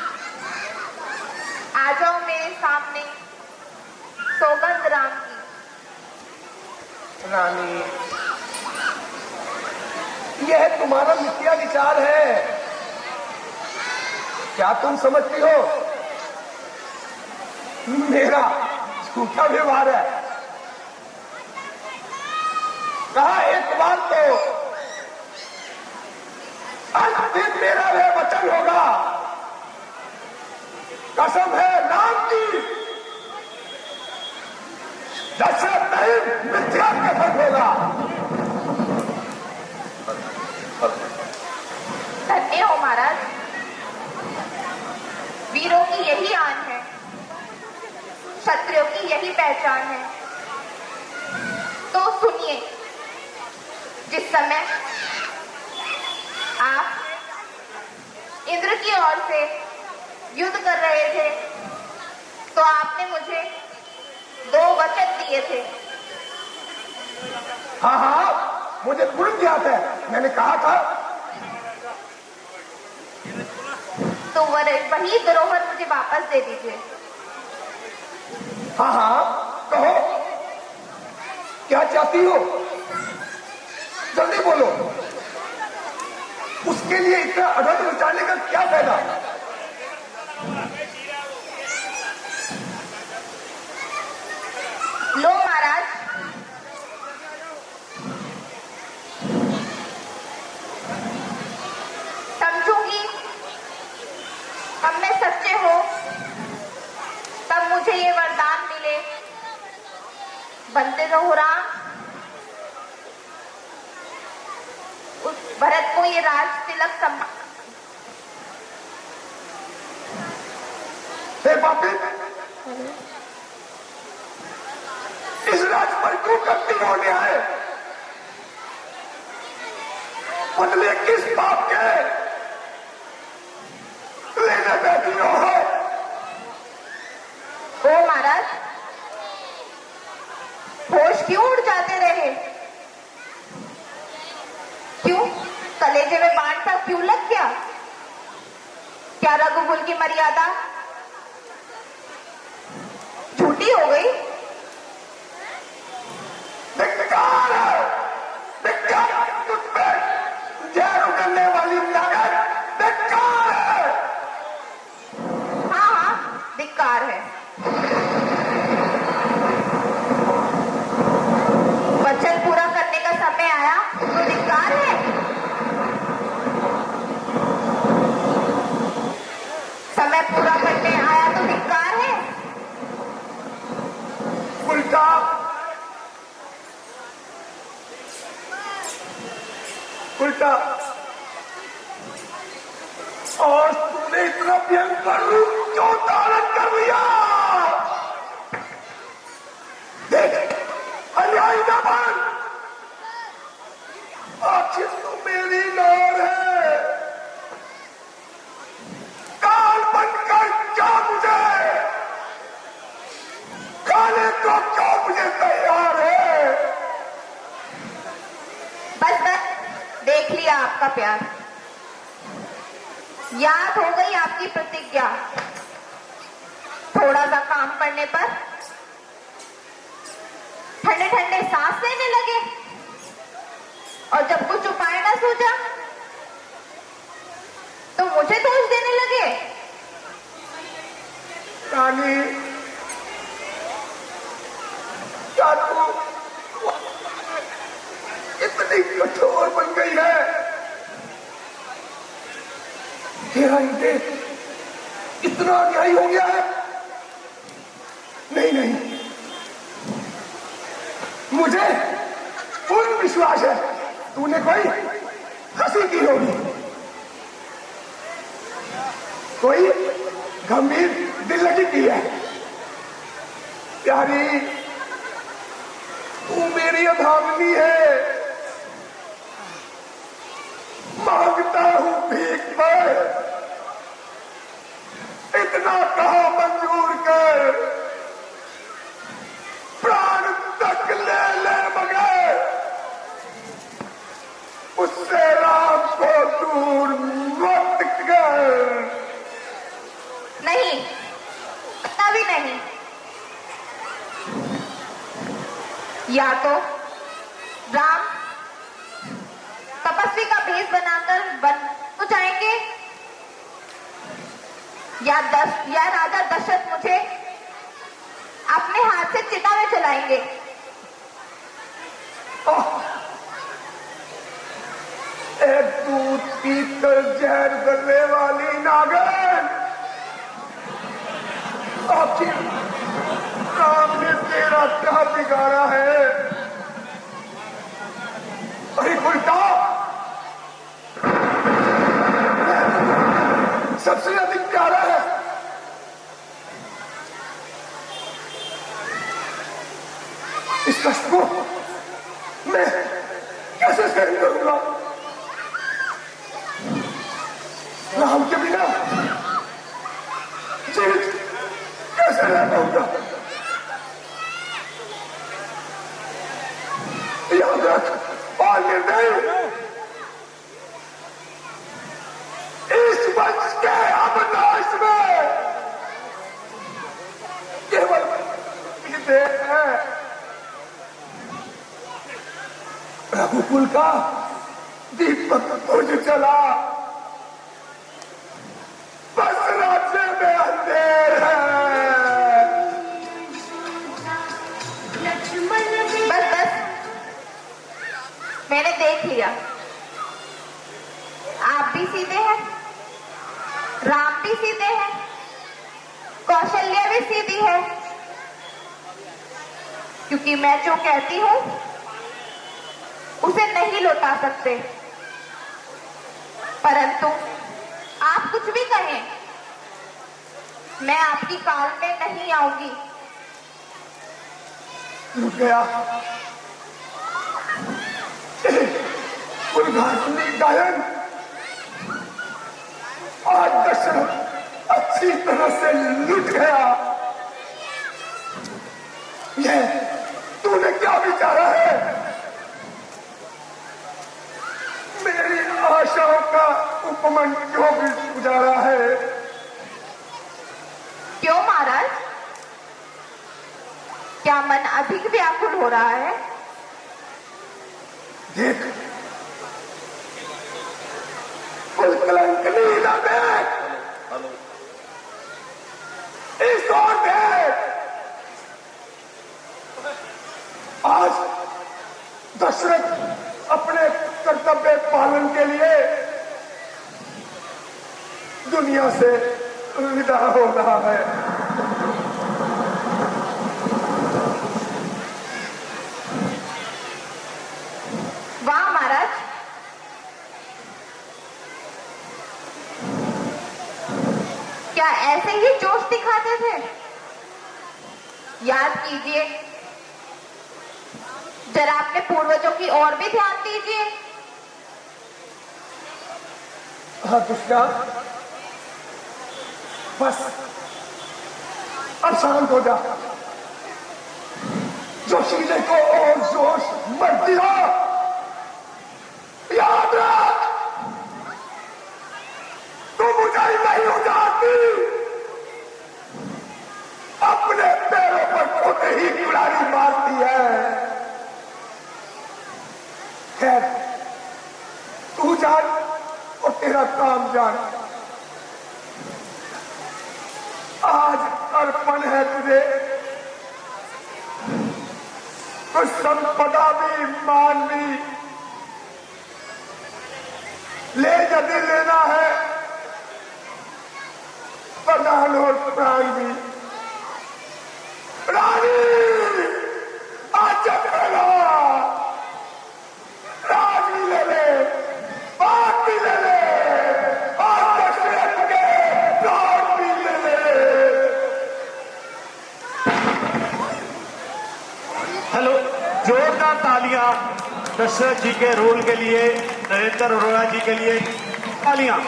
आ जाओ मेरे सामने सौगंध राम की। रानी, यह तुम्हारा मिथ्या विचार है। क्या तुम समझती हो मेरा झूठा व्यवहार है? कहा एक बार तो अंतिम मेरा वह वचन होगा, कसम है नाम की, दशरथ नहीं मिथ्या कसम होगा। धन्य हो महाराज, वीरों की यही आन है, क्षत्रियों की यही पहचान है। तो सुनिए, जिस समय आप इंद्र की ओर से युद्ध कर रहे थे तो आपने मुझे 2 वचन दिए थे। हाँ हाँ, मुझे पूर्ण याद है, मैंने कहा था। तो वही धरोहर मुझे वापस दे दीजिए। हाँ हाँ, कहो क्या चाहती हो, जल्दी बोलो। उसके लिए इतना अधर्म मचाने का क्या फायदा? लो महाराज, समझूंगी हम में सच्चे हो तब मुझे ये वरदान मिले, बनते रहो राम, उस भरत को ये राज तिलक सम्मान। इस राज पर क्यों करती होने आए? बदले किस बाप के लेने बैठी हो? ओ महाराज, होश क्यों उड़ जाते रहे? क्यों कलेजे में बाण सा क्यों लग गया? क्या रघुकुल की मर्यादा झूठी हो गई? धिक्कार है, धिक्कार तुझ पे जहर उगलने वाली ताकत, धिक्कार है। हाँ हाँ, धिक्कार है। वचन पूरा करने का समय आया तो धिक्कार है। समय पूरा करने आया तो धिक्कार है। उल्टा उल्टा, और तूने इतना भयंकर रूप क्यों धारण कर लिया? देख, अन्यायी ना बन, आखिर तू मेरी नार है। काल बनकर क्या मुझे खाने को क्या मुझे तैयार है? बस बस, देख लिया आपका प्यार, याद हो गई आपकी प्रतिज्ञा। थोड़ा सा काम पड़ने पर ठंडे ठंडे सांस लेने लगे, और जब कुछ उपाय ना सूझा तो मुझे दोष देने लगे। रानी, क्या तू इतनी कठोर बन गई है? तेरा इनके इतना अन्याय हो गया है। नहीं नहीं, मुझे पूर्ण विश्वास है तूने कोई हंसी की होगी, कोई गंभीर दिल लगी की है। प्यारी, तू मेरी अभावनी है, मांगता हूं भीख पर, इतना कहा मंजूर कर, प्राण तक ले ले मगर उससे राम को दूर मत कर। नहीं, कभी नहीं। या तो राम तपस्वी का भेष बनाकर बन तो जाएंगे, या राजा दशरथ मुझे अपने हाथ से चिता में चलाएंगे। एक दूध पीकर जहर गलने वाली नागन, आखिर राम ने तेरा क्या बिगाड़ा है? अरे उल्टा सबसे अधिक प्यारा है। इस कष्ट को मैं कैसे सहन करूंगा? राम के बिना जीवित कैसे रह पाऊंगा? याद रख और निर्णय, इस वंश के अविनाश में केवल देश है। रघुकुल का दीपक बुझ चला, बस राज्य में अंधेर है। बस बस, मैंने देख लिया। आप भी सीधे हैं, राम भी सीधे हैं, कौशल्या भी सीधी है, क्योंकि मैं जो कहती हूं उसे नहीं लौटा सकते। परंतु आप कुछ भी कहें, मैं आपकी काल में नहीं आऊंगी। रुक गया उद्घाटनी गायन। आज दशरथ अच्छी तरह से लुट गया। यह तूने क्या विचारा है? मेरी आशाओं का उपमन क्यों भी गुजारा है? क्यों महाराज, क्या मन अधिक व्याकुल हो रहा है? देख, कलंकनी ना देख, इस ओर देख। आज दशरथ अपने कर्तव्य पालन के लिए दुनिया से विदा हो रहा है। वाह महाराज, क्या ऐसे ही जोश दिखाते थे? याद कीजिए, जरा अपने पूर्वजों की ओर भी ध्यान दीजिए। हाँ दुष्टा, बस अब शांत हो जा। जोशीले को और जोश मत दिला। याद रख, तू मुझे नहीं हो जाती, अपने पैरों पर खुद ही कुल्हाड़ी मारती है। खैर, तू जान और तेरा काम जान। आज अर्पण है तुझे, कुछ संपदा भी मान भी ले, यदि लेना है जान और प्राण भी। रानी आज जगेगा, राज भी ले ले, बात भी ले ले, और दशरथ के प्राण भी ले ले। हेलो, जोरदार तालियां दशरथ जी के रोल के लिए, नरेंद्र अरोड़ा जी के लिए तालियां।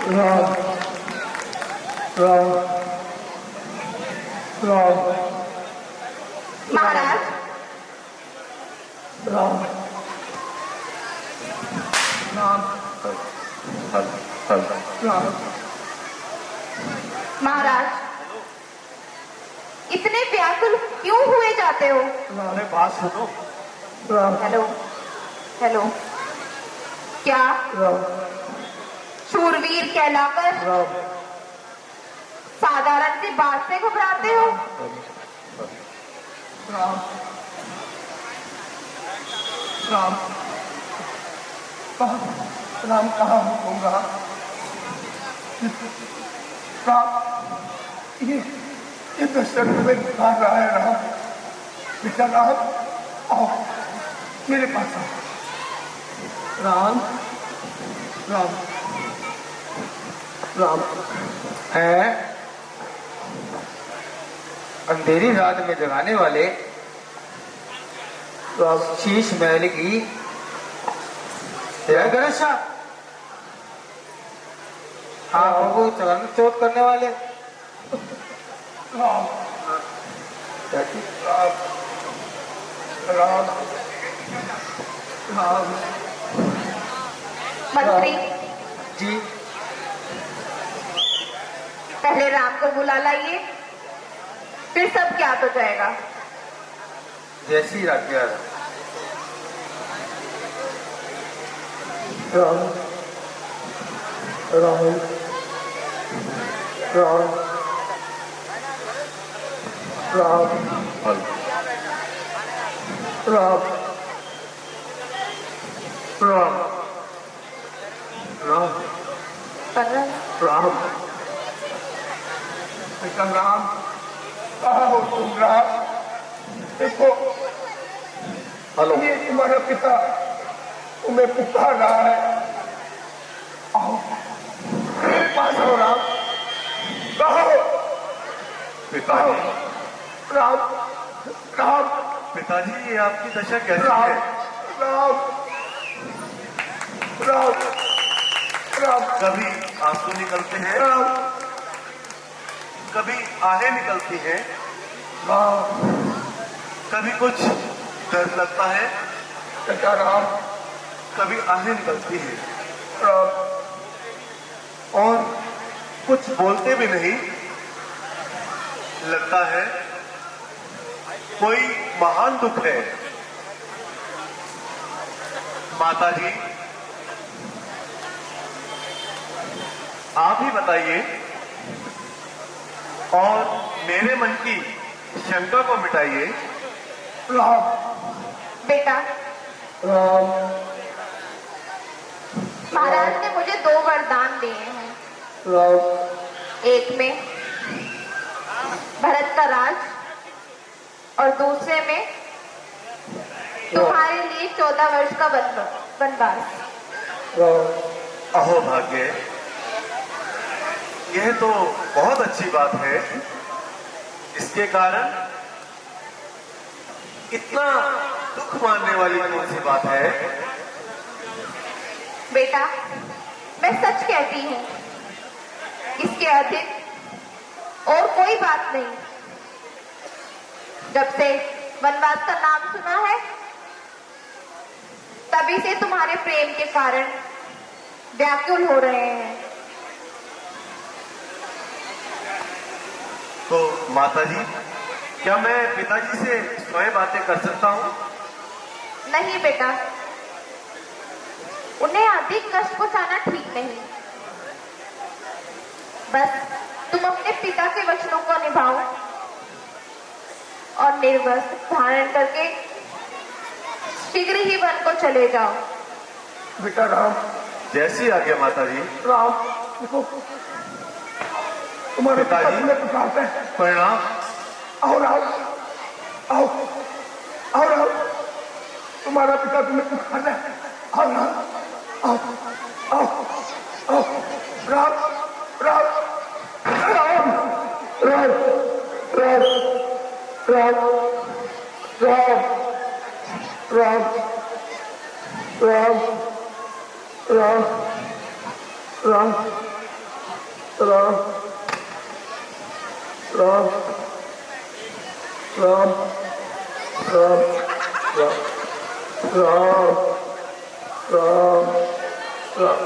राम राम राम महाराज, राम राम राम। महाराज, इतने व्याकुल क्यों हुए जाते हो? अरे बात सुनो। राम हेलो हेलो, क्या राम शूरवीर कहलाकर राम साधारण सी बात से घबराते हो? राम राम राम कहाँ होगा? राम ये दशरथ में दिखा रहा है। राम बेटा राम, आओ मेरे पास आओ। राम राम राम। है अंधेरी रात में जगाने वाले शीश महल की जय गणेश, आंखों को चलन चोट करने वाले राम राम राम। मंत्री जी। पहले राम को बुला लाइए, फिर सब ज्ञात हो जाएगा। जैसी राज्य राम राम राम राम राम राम राम राम। बेटा राम, कहाँ हो तुम? राम देखो, हेलो, ये तुम्हारा पिता तुम्हें पुकार रहा है। आओ मेरे पास आओ। राम कहो, पिताजी। राम राम पिताजी, ये आपकी दशा कैसी राम है? राम राम राम कभी आंसू निकलते हैं, राम कभी आहें निकलती हैं, राम। कभी कुछ डर लगता है, बेटा राम, कभी आहें निकलती हैं, राम और कुछ बोलते भी नहीं। लगता है कोई महान दुख है। माता जी, आप ही बताइए और मेरे मन की शंका को मिटाइए। राम बेटा, राम महाराज ने मुझे 2 वरदान दिए हैं। राम एक में भरत का राज और दूसरे में तुम्हारे लिए 14 वर्ष का वनवास। राम अहो भाग्य, यह तो बहुत अच्छी बात है। इसके कारण इतना दुख मानने वाली कौन सी बात है? बेटा, मैं सच कहती हूँ, इसके अधिक और कोई बात नहीं। जब से वनवास का नाम सुना है, तभी से तुम्हारे प्रेम के कारण व्याकुल हो रहे हैं। तो माता जी, क्या मैं पिताजी से स्वयं बातें कर सकता हूँ? नहीं बेटा, उन्हें अधिक कष्ट पहुंचाना ठीक नहीं। बस तुम अपने पिता के वचनों को निभाओ और निर्वस्त्र धारण करके शीघ्र ही वन को चले जाओ। बेटा राम, जैसी आज्ञा माता जी। राम देखो, तुम्हारे पिता पिताजी। तुम्हें पुकारते हैं। प्रणाम। आओ राम, आओ आओ राम, तुम्हारा पिता तुम्हें पुकारते हैं। आओ राम, आओ आओ आओ राम राम राम राम राम राम राम राम राम राम राम राम राम राम राम राम राम राम।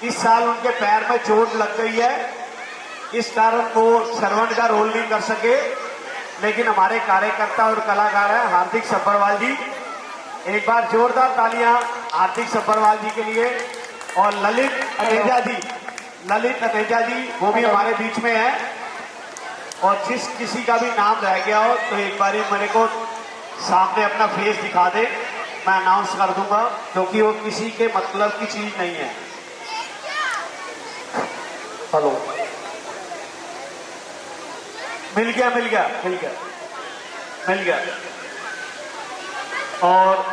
इस साल उनके पैर में चोट लग गई है, इस कारण वो सर्वेंट का रोल नहीं कर सके, लेकिन हमारे कार्यकर्ता और कलाकार हैं हार्दिक सब्बरवाल जी। एक बार जोरदार तालियां हार्दिक सब्बरवाल जी के लिए। और ललित अनेजा जी वो भी हमारे बीच में है। और जिस किसी का भी नाम रह गया हो तो एक बार मेरे को सामने अपना फेस दिखा दे, मैं अनाउंस कर दूंगा, क्योंकि वो किसी के मतलब की चीज नहीं है। हेलो, मिल गया। और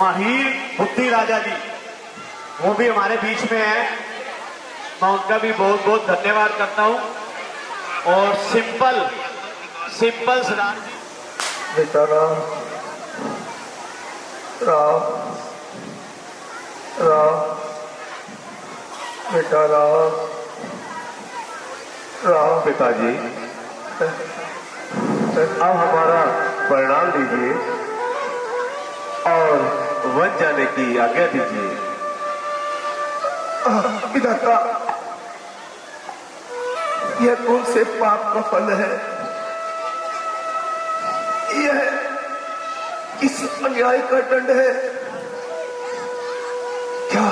माहिर बुद्धि राजा जी वो भी हमारे बीच में है, मैं उनका भी बहुत बहुत धन्यवाद करता हूं। और सिंपल सदान जी, बेटा राम राम राम बेटा राम राम। पिताजी अब हमारा परिणाम लीजिए और वन जाने की आज्ञा दीजिए। विधाता, यह कौन से पाप का फल है? यह किस अन्याय का दंड है? क्या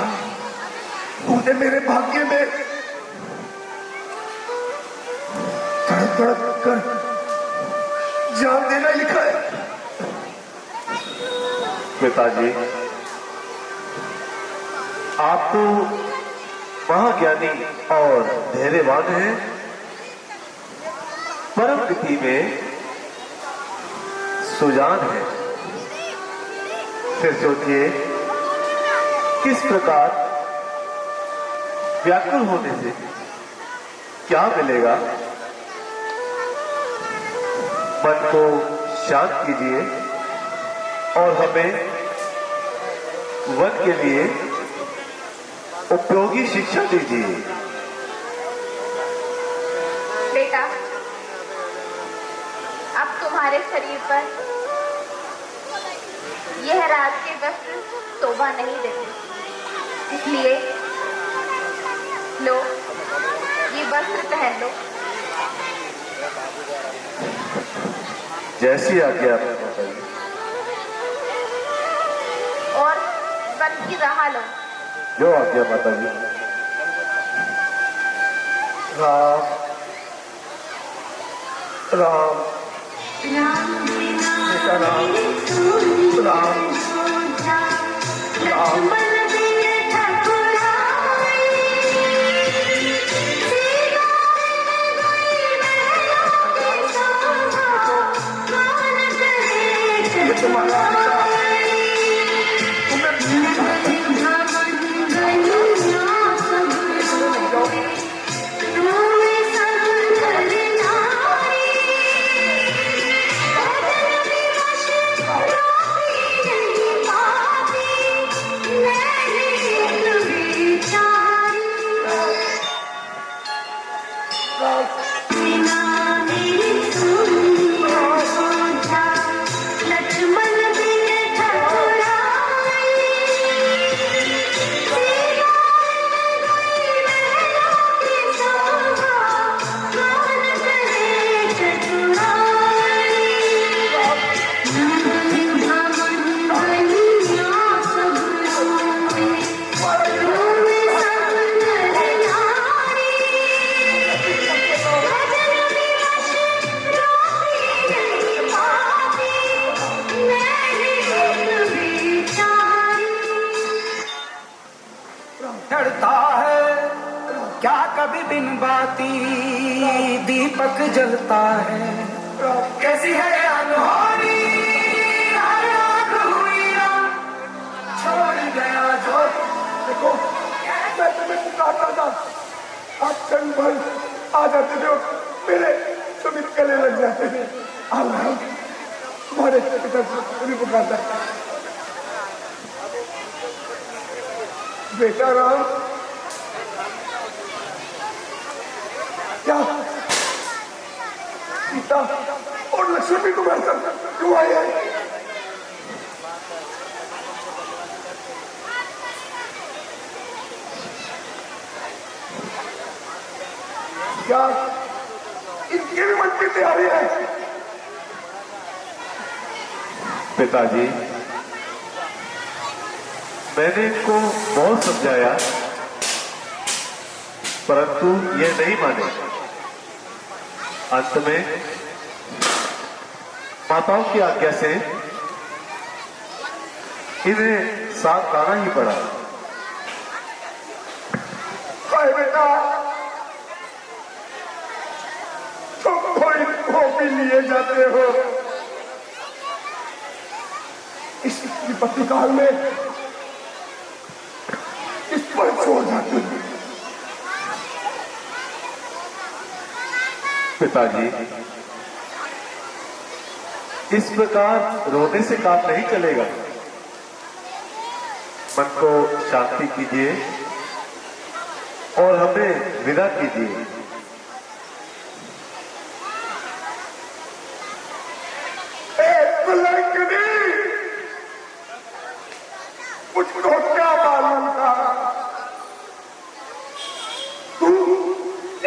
तूने मेरे भाग्य में तड़प तड़प कर जान देना लिखा है? पिताजी आप तो महाज्ञानी और धैर्यवान हैं, परम गति में सुजान है। फिर सोचिए किस प्रकार व्याकुल होने से क्या मिलेगा। मन को शांत कीजिए और हमें वन के लिए उपयोगी शिक्षा दीजिए। बेटा, अब तुम्हारे शरीर पर यह राज के वस्त्र शोभा नहीं देते, इसलिए लो ये वस्त्र पहन लो। जैसी आज्ञा आपने बताई। और वन की राह लो। जो आज्ञा माता जी। राम राम बेटा राम राम राम तुम्हारा कभी बिन बाती दीपक जलता है, कैसी है अनहोनी हर आँख हुई रात, छोड़ गया जो। देखो मैं तुम्हें पुकारता था, आप क्षण भर आ जाते थे और मेरे सभी गले लग जाते थे। अब तुम्हारे पिता तुम्हें पुकारता है। बेटा राम, क्या सीता और लक्ष्मण भी तुम्हारे साथ क्यों आए हैं? क्या इनकी भी मन की तैयारी है? पिताजी, मैंने इनको बहुत समझाया, परंतु ये नहीं माने। अंत में माताओं की आज्ञा से इन्हें साथ लाना ही पड़ा। हाय बेटा, तुम तो इनको भी लिए जाते हो इस विपत्ति काल में, इस पर छोड़ जाते हो। पिताजी, इस प्रकार रोने से काम नहीं चलेगा। मन को शांति कीजिए और हमें विदा कीजिए। मुझको क्या मालूम था तू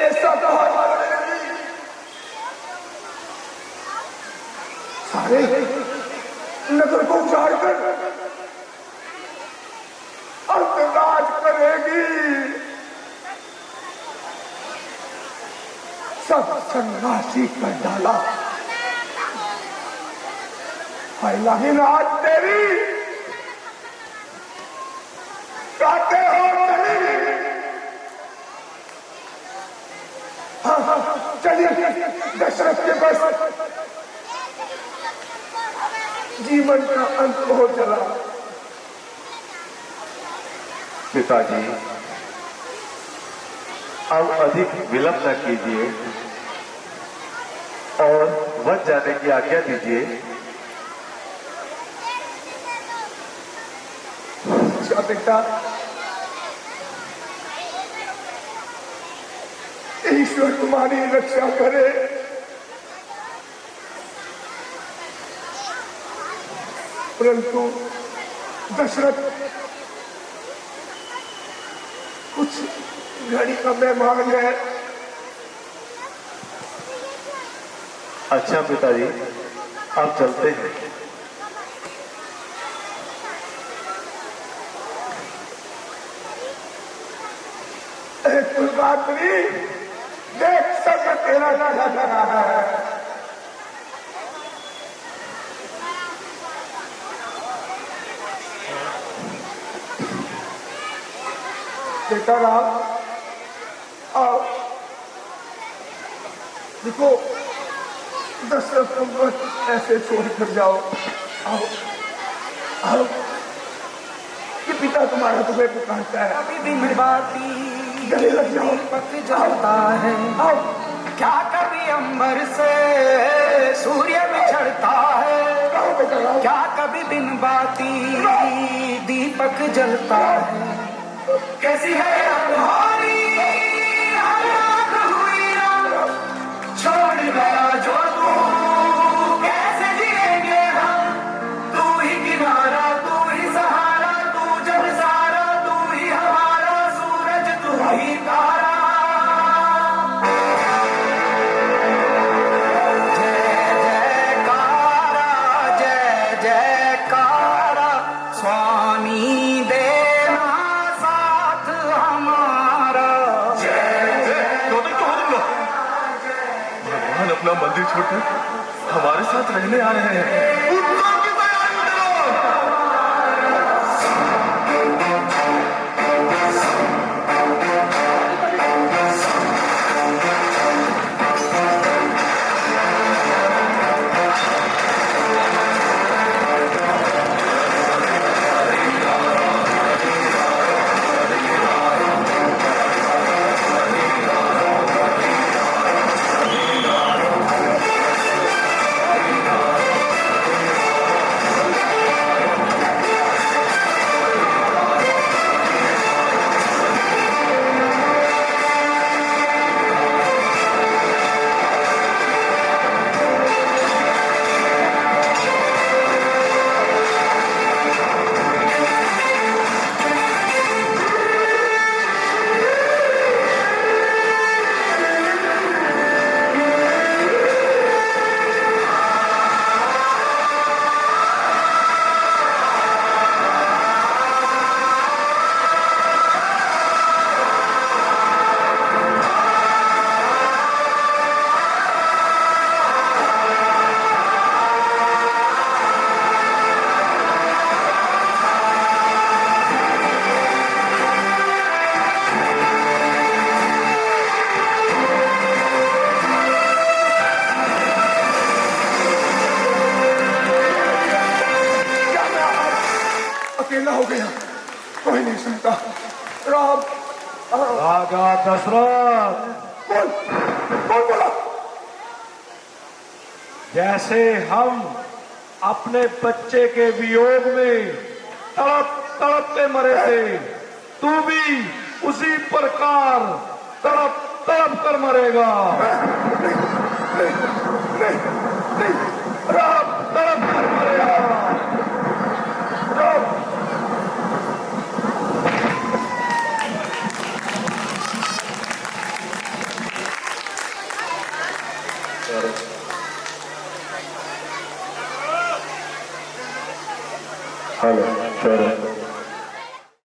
ऐसा कहा। सारे नगर को उजाड़ कर अंतराज करेगी, सब सन्यासी कर डाला। हालांकि आज तेरी गाते हो नहीं। हाँ, चलिए दशरथ के पास। जीवन का अंत हो चला। पिताजी, अब अधिक विलंब न कीजिए और वन जाने की आज्ञा दीजिए। अच्छा बेटा, ईश्वर तुम्हारी रक्षा करे। परंतु दशरथ कुछ घड़ी का मेहमान है। अच्छा पिताजी, अब चलते हैं। कुलगात्री, देख सब तेरा लगा रहा है। बेटा राम, आओ। देखो दशरथ को बस ऐसे छोड़ कर जाओ। आओ आओ, ये पिता तुम्हारा तुम्हें पुकारता है। कभी बिन बाती गले लग जाओ। दीपक जलता है, आओ। क्या कभी अंबर से सूर्य बिछड़ता है, आओ बेटा राम। क्या कभी बिन बाती दीपक जलता है, कैसी है अनहोनी हर आँख हुई रात, छोड़ गया जो तू कैसे जिएंगे हम, तू ही किनारा तू ही सहारा, तू जग सारा तू ही हमारा, सूरज तू ही तारा। जय जयकारा स्वामी देना साथ हमारा। भगवान अपना मंदिर छोड़कर हमारे साथ रहने आ रहे हैं। उत्सव की तैयारी करो। अकेला हो गया, कोई नहीं सुनता। राम राजा दशरथ, बोल, बोल बोला। जैसे हम अपने बच्चे के वियोग में तड़प तड़पते मरे थे, तू भी उसी प्रकार तड़प तड़प कर मरेगा। नहीं, राम तड़प कर मरेगा। राम हेलो,